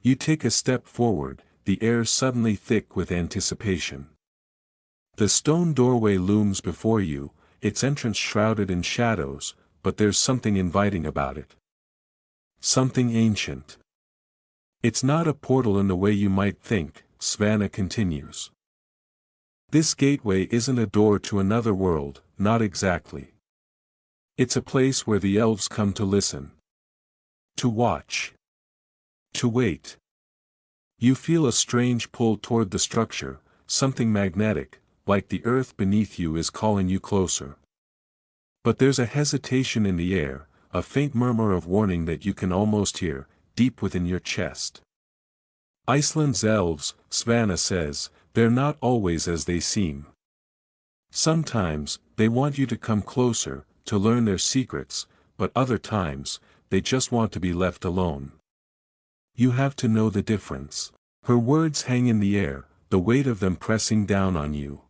You take a step forward, the air suddenly thick with anticipation. The stone doorway looms before you, its entrance shrouded in shadows, but there's something inviting about it. Something ancient. It's not a portal in the way you might think, Svanna continues. This gateway isn't a door to another world, not exactly. It's a place where the elves come to listen. To watch. To wait. You feel a strange pull toward the structure, something magnetic, like the earth beneath you is calling you closer. But there's a hesitation in the air, a faint murmur of warning that you can almost hear, deep within your chest. Iceland's elves, Svanna says, they're not always as they seem. Sometimes, they want you to come closer, to learn their secrets, but other times, they just want to be left alone. You have to know the difference. Her words hang in the air, the weight of them pressing down on you.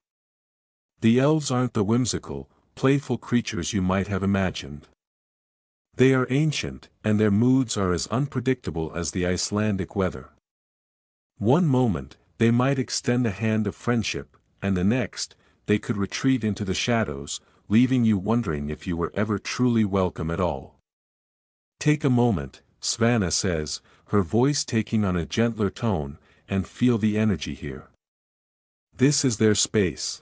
The elves aren't the whimsical, playful creatures you might have imagined. They are ancient, and their moods are as unpredictable as the Icelandic weather. One moment, they might extend a hand of friendship, and the next, they could retreat into the shadows, leaving you wondering if you were ever truly welcome at all. Take a moment, Svanna says, her voice taking on a gentler tone, and feel the energy here. This is their space.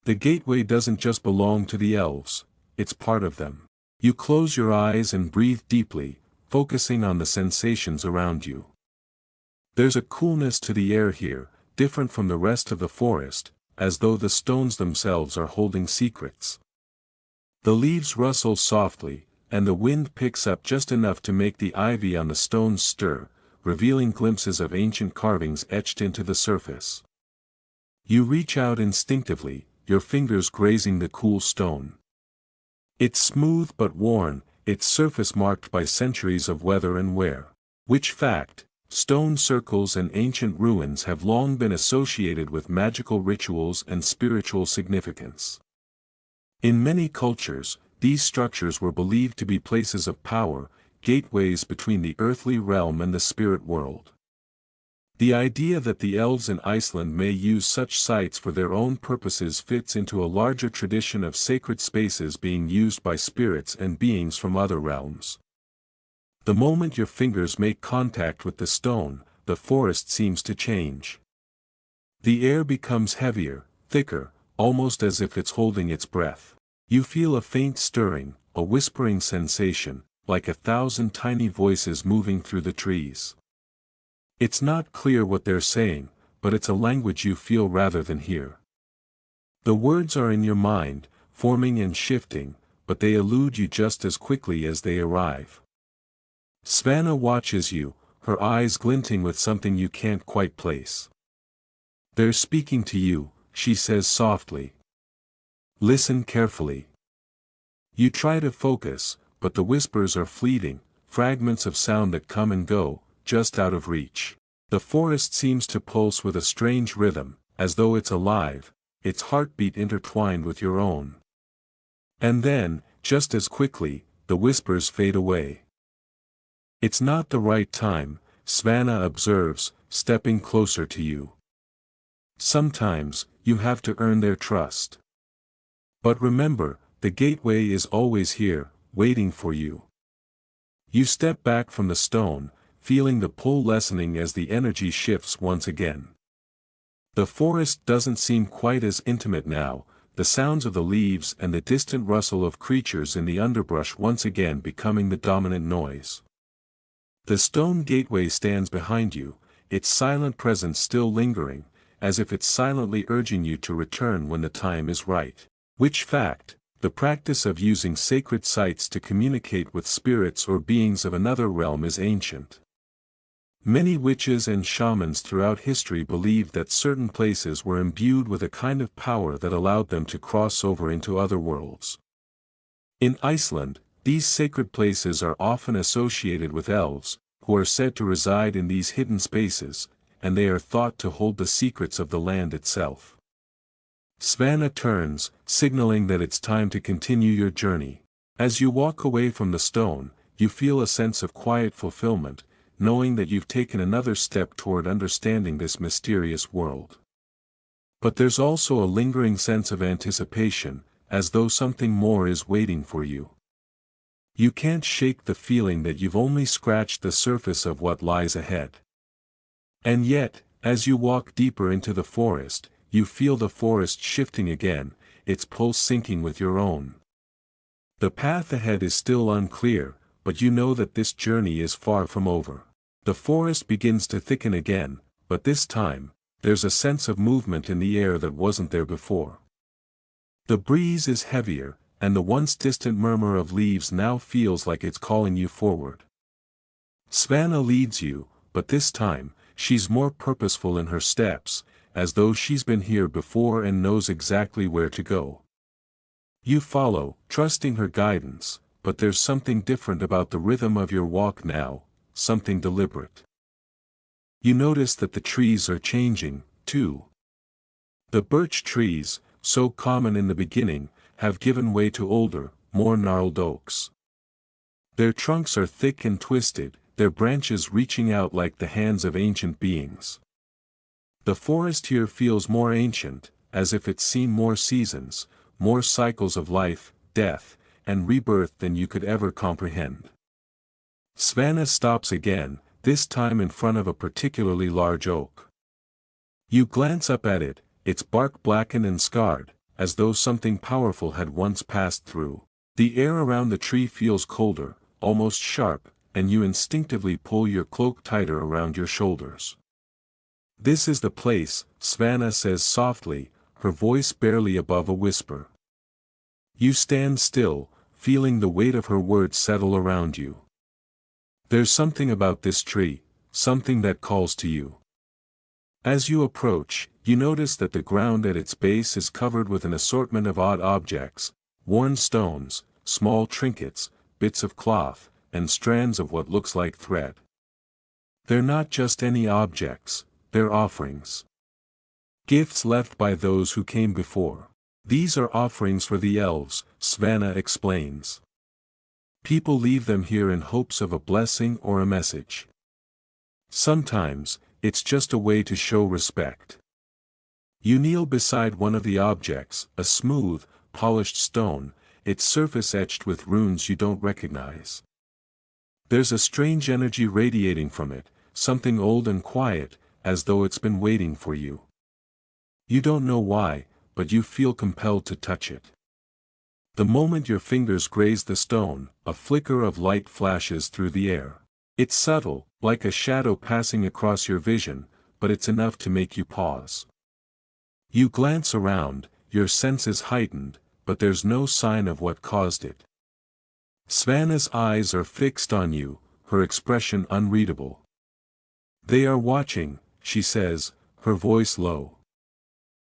The gateway doesn't just belong to the elves, it's part of them. You close your eyes and breathe deeply, focusing on the sensations around you. There's a coolness to the air here, different from the rest of the forest, as though the stones themselves are holding secrets. The leaves rustle softly, and the wind picks up just enough to make the ivy on the stones stir, revealing glimpses of ancient carvings etched into the surface. You reach out instinctively, your fingers grazing the cool stone. It's smooth but worn, its surface marked by centuries of weather and wear. Which fact, stone circles and ancient ruins have long been associated with magical rituals and spiritual significance. In many cultures, these structures were believed to be places of power, gateways between the earthly realm and the spirit world. The idea that the elves in Iceland may use such sites for their own purposes fits into a larger tradition of sacred spaces being used by spirits and beings from other realms. The moment your fingers make contact with the stone, the forest seems to change. The air becomes heavier, thicker, almost as if it's holding its breath. You feel a faint stirring, a whispering sensation, like 1,000 tiny voices moving through the trees. It's not clear what they're saying, but it's a language you feel rather than hear. The words are in your mind, forming and shifting, but they elude you just as quickly as they arrive. Svanna watches you, her eyes glinting with something you can't quite place. They're speaking to you, she says softly. Listen carefully. You try to focus, but the whispers are fleeting, fragments of sound that come and go, just out of reach. The forest seems to pulse with a strange rhythm, as though it's alive, its heartbeat intertwined with your own. And then, just as quickly, the whispers fade away. It's not the right time, Svanna observes, stepping closer to you. Sometimes, you have to earn their trust. But remember, the gateway is always here, waiting for you. You step back from the stone, feeling the pull lessening as the energy shifts once again. The forest doesn't seem quite as intimate now, the sounds of the leaves and the distant rustle of creatures in the underbrush once again becoming the dominant noise. The stone gateway stands behind you, its silent presence still lingering, as if it's silently urging you to return when the time is right. Which fact, the practice of using sacred sites to communicate with spirits or beings of another realm is ancient. Many witches and shamans throughout history believed that certain places were imbued with a kind of power that allowed them to cross over into other worlds. In Iceland, these sacred places are often associated with elves, who are said to reside in these hidden spaces, and they are thought to hold the secrets of the land itself. Svanna turns, signaling that it's time to continue your journey. As you walk away from the stone, you feel a sense of quiet fulfillment, knowing that you've taken another step toward understanding this mysterious world. But there's also a lingering sense of anticipation, as though something more is waiting for you. You can't shake the feeling that you've only scratched the surface of what lies ahead. And yet, as you walk deeper into the forest, you feel the forest shifting again, its pulse syncing with your own. The path ahead is still unclear, but you know that this journey is far from over. The forest begins to thicken again, but this time, there's a sense of movement in the air that wasn't there before. The breeze is heavier, and the once distant murmur of leaves now feels like it's calling you forward. Svanna leads you, but this time, she's more purposeful in her steps, as though she's been here before and knows exactly where to go. You follow, trusting her guidance, but there's something different about the rhythm of your walk now, something deliberate. You notice that the trees are changing, too. The birch trees, so common in the beginning, have given way to older, more gnarled oaks. Their trunks are thick and twisted, their branches reaching out like the hands of ancient beings. The forest here feels more ancient, as if it's seen more seasons, more cycles of life, death, and rebirth than you could ever comprehend. Svanna stops again, this time in front of a particularly large oak. You glance up at it, its bark blackened and scarred, as though something powerful had once passed through. The air around the tree feels colder, almost sharp, and you instinctively pull your cloak tighter around your shoulders. "This is the place," Svanna says softly, her voice barely above a whisper. You stand still, feeling the weight of her words settle around you. There's something about this tree, something that calls to you. As you approach, you notice that the ground at its base is covered with an assortment of odd objects, worn stones, small trinkets, bits of cloth, and strands of what looks like thread. They're not just any objects, they're offerings. Gifts left by those who came before. These are offerings for the elves, Svanna explains. People leave them here in hopes of a blessing or a message. Sometimes, it's just a way to show respect. You kneel beside one of the objects, a smooth, polished stone, its surface etched with runes you don't recognize. There's a strange energy radiating from it, something old and quiet, as though it's been waiting for you. You don't know why, but you feel compelled to touch it. The moment your fingers graze the stone, a flicker of light flashes through the air. It's subtle, like a shadow passing across your vision, but it's enough to make you pause. You glance around, your senses heightened, but there's no sign of what caused it. Svanna's eyes are fixed on you, her expression unreadable. "They are watching," she says, her voice low.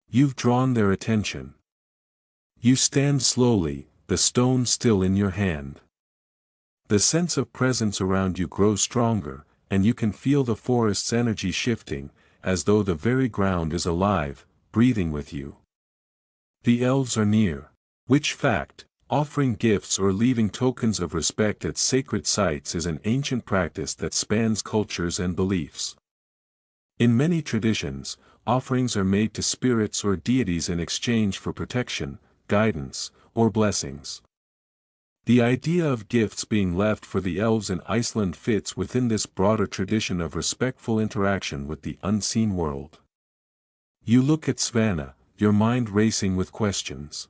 "You've drawn their attention." You stand slowly, the stone still in your hand. The sense of presence around you grows stronger, and you can feel the forest's energy shifting, as though the very ground is alive, breathing with you. The elves are near. Which fact, offering gifts or leaving tokens of respect at sacred sites is an ancient practice that spans cultures and beliefs. In many traditions, offerings are made to spirits or deities in exchange for protection, guidance, or blessings. The idea of gifts being left for the elves in Iceland fits within this broader tradition of respectful interaction with the unseen world. You look at Svanna, your mind racing with questions.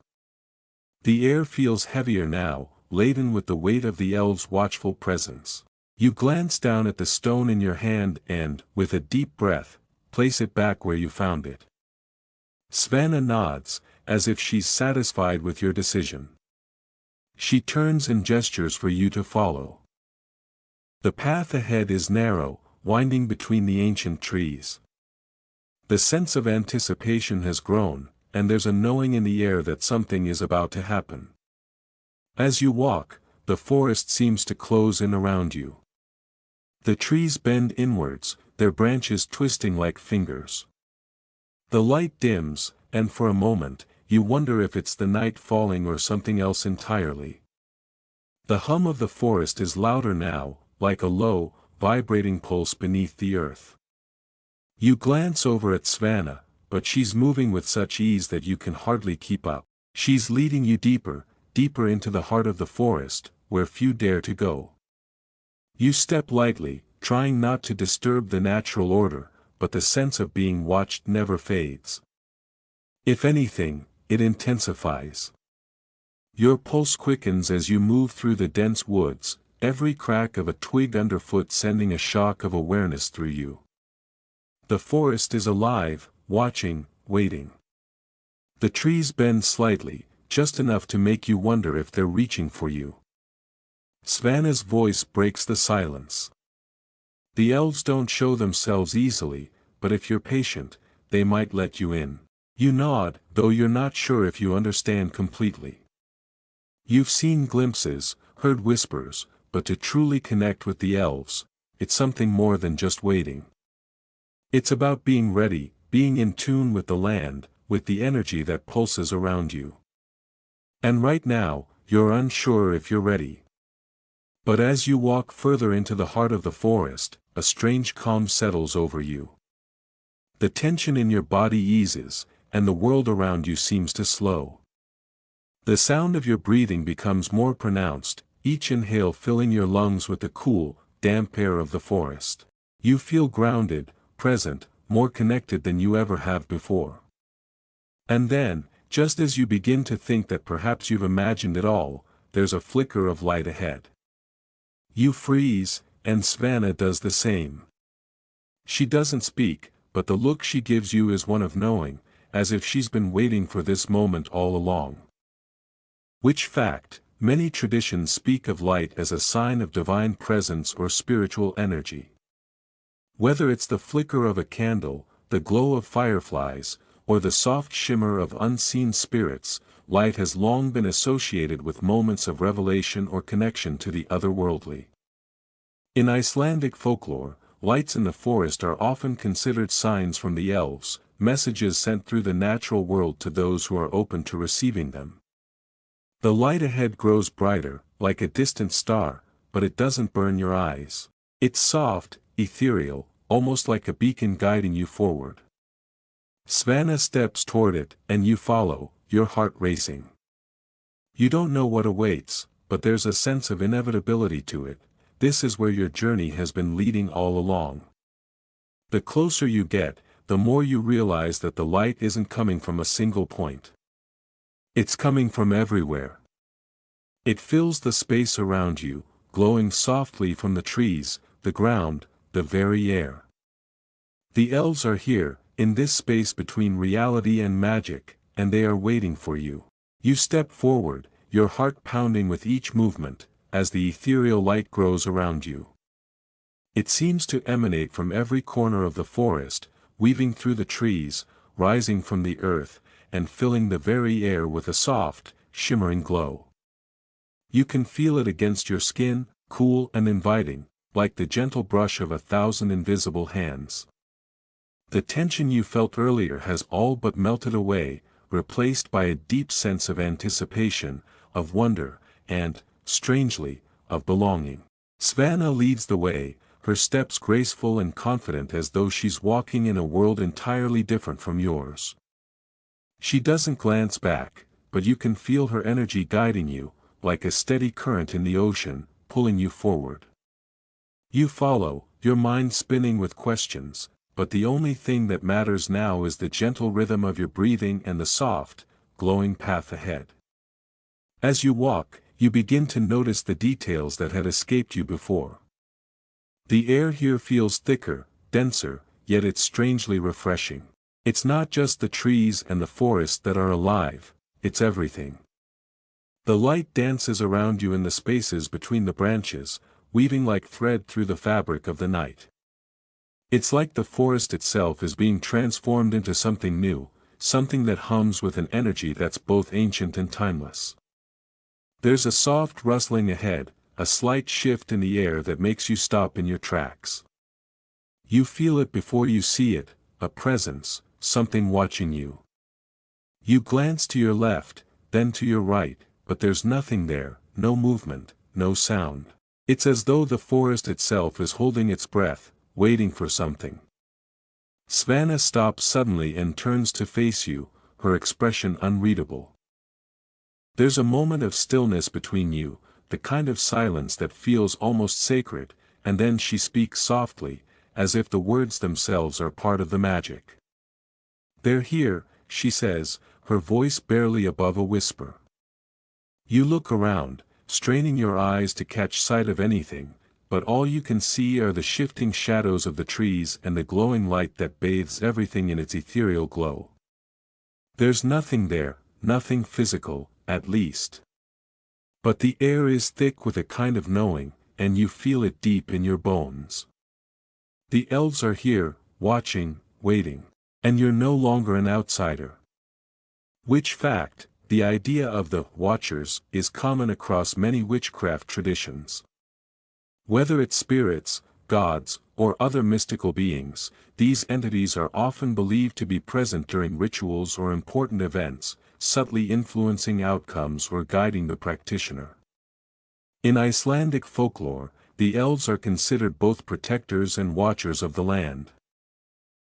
The air feels heavier now, laden with the weight of the elves' watchful presence. You glance down at the stone in your hand and, with a deep breath, place it back where you found it. Svanna nods, as if she's satisfied with your decision. She turns and gestures for you to follow. The path ahead is narrow, winding between the ancient trees. The sense of anticipation has grown, and there's a knowing in the air that something is about to happen. As you walk, the forest seems to close in around you. The trees bend inwards, their branches twisting like fingers. The light dims, and for a moment, you wonder if it's the night falling or something else entirely. The hum of the forest is louder now, like a low, vibrating pulse beneath the earth. You glance over at Svanna, but she's moving with such ease that you can hardly keep up. She's leading you deeper, deeper into the heart of the forest, where few dare to go. You step lightly, trying not to disturb the natural order, but the sense of being watched never fades. If anything, it intensifies. Your pulse quickens as you move through the dense woods, every crack of a twig underfoot sending a shock of awareness through you. The forest is alive, watching, waiting. The trees bend slightly, just enough to make you wonder if they're reaching for you. Svanna's voice breaks the silence. The elves don't show themselves easily, but if you're patient, they might let you in. You nod, though you're not sure if you understand completely. You've seen glimpses, heard whispers, but to truly connect with the elves, it's something more than just waiting. It's about being ready, being in tune with the land, with the energy that pulses around you. And right now, you're unsure if you're ready. But as you walk further into the heart of the forest, a strange calm settles over you. The tension in your body eases, and the world around you seems to slow. The sound of your breathing becomes more pronounced, each inhale filling your lungs with the cool, damp air of the forest. You feel grounded, present, more connected than you ever have before. And then, just as you begin to think that perhaps you've imagined it all, there's a flicker of light ahead. You freeze, and Svanna does the same. She doesn't speak, but the look she gives you is one of knowing, as if she's been waiting for this moment all along. Which fact, many traditions speak of light as a sign of divine presence or spiritual energy. Whether it's the flicker of a candle, the glow of fireflies, or the soft shimmer of unseen spirits, light has long been associated with moments of revelation or connection to the otherworldly. In Icelandic folklore, lights in the forest are often considered signs from the elves, messages sent through the natural world to those who are open to receiving them. The light ahead grows brighter, like a distant star, but it doesn't burn your eyes. It's soft, ethereal, almost like a beacon guiding you forward. Svanna steps toward it, and you follow, your heart racing. You don't know what awaits, but there's a sense of inevitability to it. This is where your journey has been leading all along. The closer you get, the more you realize that the light isn't coming from a single point. It's coming from everywhere. It fills the space around you, glowing softly from the trees, the ground, the very air. The elves are here, in this space between reality and magic, and they are waiting for you. You step forward, your heart pounding with each movement, as the ethereal light grows around you. It seems to emanate from every corner of the forest, weaving through the trees, rising from the earth, and filling the very air with a soft, shimmering glow. You can feel it against your skin, cool and inviting, like the gentle brush of 1,000 invisible hands. The tension you felt earlier has all but melted away, replaced by a deep sense of anticipation, of wonder, and, strangely, of belonging. Svanna leads the way, her steps graceful and confident as though she's walking in a world entirely different from yours. She doesn't glance back, but you can feel her energy guiding you, like a steady current in the ocean, pulling you forward. You follow, your mind spinning with questions, but the only thing that matters now is the gentle rhythm of your breathing and the soft, glowing path ahead. As you walk, you begin to notice the details that had escaped you before. The air here feels thicker, denser, yet it's strangely refreshing. It's not just the trees and the forest that are alive, it's everything. The light dances around you in the spaces between the branches, weaving like thread through the fabric of the night. It's like the forest itself is being transformed into something new, something that hums with an energy that's both ancient and timeless. There's a soft rustling ahead, a slight shift in the air that makes you stop in your tracks. You feel it before you see it, a presence, something watching you. You glance to your left, then to your right, but there's nothing there, no movement, no sound. It's as though the forest itself is holding its breath, waiting for something. Svanna stops suddenly and turns to face you, her expression unreadable. There's a moment of stillness between you, the kind of silence that feels almost sacred, and then she speaks softly, as if the words themselves are part of the magic. "They're here," she says, her voice barely above a whisper. You look around, straining your eyes to catch sight of anything, but all you can see are the shifting shadows of the trees and the glowing light that bathes everything in its ethereal glow. There's nothing there, nothing physical, at least. But the air is thick with a kind of knowing, and you feel it deep in your bones. The elves are here, watching, waiting. And you're no longer an outsider. Which fact, the idea of the Watchers, is common across many witchcraft traditions. Whether it's spirits, gods, or other mystical beings, these entities are often believed to be present during rituals or important events, subtly influencing outcomes or guiding the practitioner. In Icelandic folklore, the elves are considered both protectors and watchers of the land.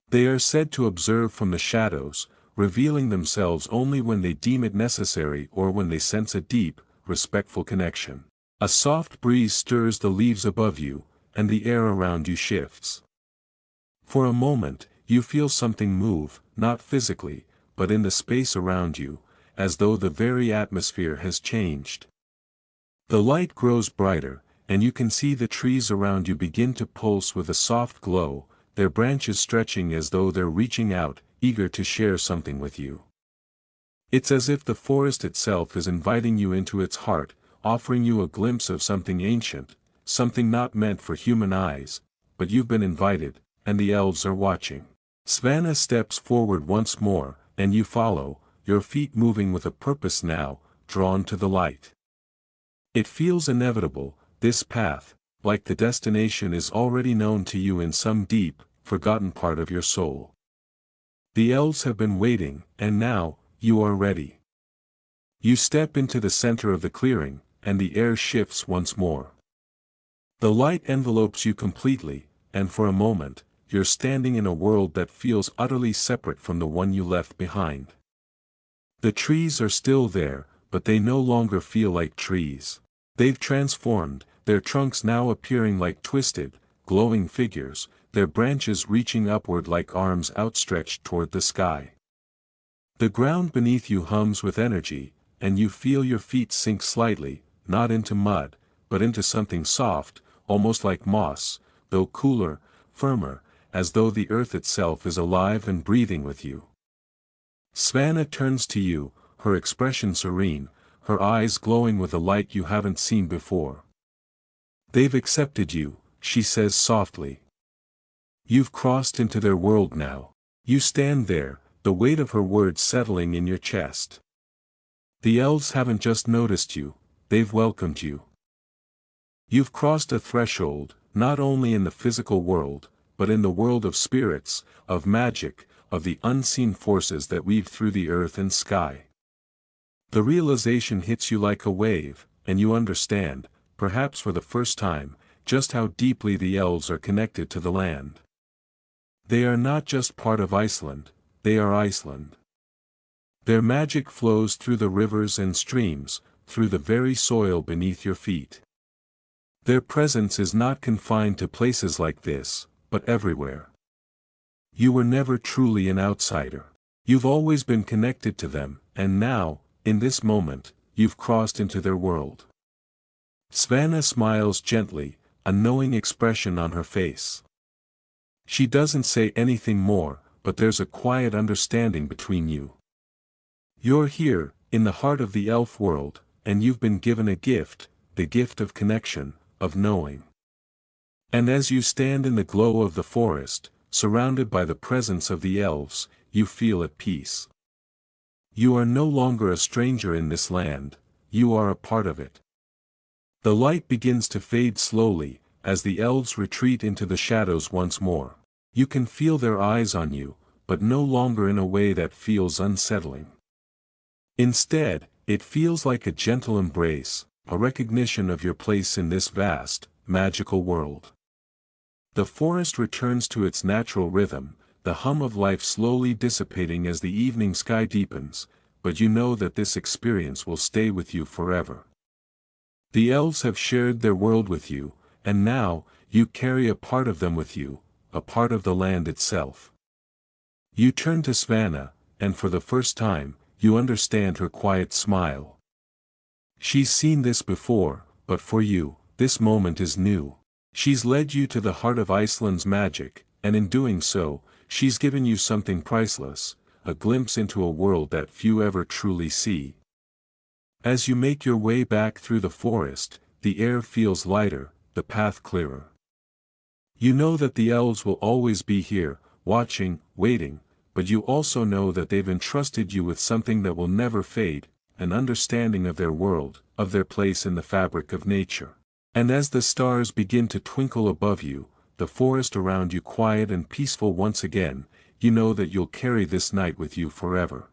They are said to observe from the shadows, revealing themselves only when they deem it necessary or when they sense a deep, respectful connection. A soft breeze stirs the leaves above you, and the air around you shifts. For a moment, you feel something move, not physically, but in the space around you, as though the very atmosphere has changed. The light grows brighter, and you can see the trees around you begin to pulse with a soft glow, their branches stretching as though they're reaching out, eager to share something with you. It's as if the forest itself is inviting you into its heart, offering you a glimpse of something ancient, something not meant for human eyes, but you've been invited, and the elves are watching. Svanna steps forward once more, and you follow, your feet moving with a purpose now, drawn to the light. It feels inevitable, this path, like the destination is already known to you in some deep, forgotten part of your soul. The elves have been waiting, and now, you are ready. You step into the center of the clearing, and the air shifts once more. The light envelopes you completely, and for a moment, you're standing in a world that feels utterly separate from the one you left behind. The trees are still there, but they no longer feel like trees. They've transformed, their trunks now appearing like twisted, glowing figures, their branches reaching upward like arms outstretched toward the sky. The ground beneath you hums with energy, and you feel your feet sink slightly, not into mud, but into something soft, almost like moss, though cooler, firmer, as though the earth itself is alive and breathing with you. Svanna turns to you, her expression serene, her eyes glowing with a light you haven't seen before. They've accepted you, she says softly. You've crossed into their world now. You stand there, the weight of her words settling in your chest. The elves haven't just noticed you, they've welcomed you. You've crossed a threshold, not only in the physical world, but in the world of spirits, of magic, of the unseen forces that weave through the earth and sky. The realization hits you like a wave, and you understand, perhaps for the first time, just how deeply the elves are connected to the land. They are not just part of Iceland, they are Iceland. Their magic flows through the rivers and streams, through the very soil beneath your feet. Their presence is not confined to places like this, but everywhere. You were never truly an outsider. You've always been connected to them, and now, in this moment, you've crossed into their world. Svanna smiles gently, a knowing expression on her face. She doesn't say anything more, but there's a quiet understanding between you. You're here, in the heart of the elf world, and you've been given a gift, the gift of connection, of knowing. And as you stand in the glow of the forest, surrounded by the presence of the elves, you feel at peace. You are no longer a stranger in this land, you are a part of it. The light begins to fade slowly, as the elves retreat into the shadows once more. You can feel their eyes on you, but no longer in a way that feels unsettling. Instead, it feels like a gentle embrace, a recognition of your place in this vast, magical world. The forest returns to its natural rhythm, the hum of life slowly dissipating as the evening sky deepens, but you know that this experience will stay with you forever. The elves have shared their world with you, and now, you carry a part of them with you, a part of the land itself. You turn to Svanna, and for the first time, you understand her quiet smile. She's seen this before, but for you, this moment is new. She's led you to the heart of Iceland's magic, and in doing so, she's given you something priceless, a glimpse into a world that few ever truly see. As you make your way back through the forest, the air feels lighter, the path clearer. You know that the elves will always be here, watching, waiting, but you also know that they've entrusted you with something that will never fade, an understanding of their world, of their place in the fabric of nature. And as the stars begin to twinkle above you, the forest around you quiet and peaceful once again, you know that you'll carry this night with you forever.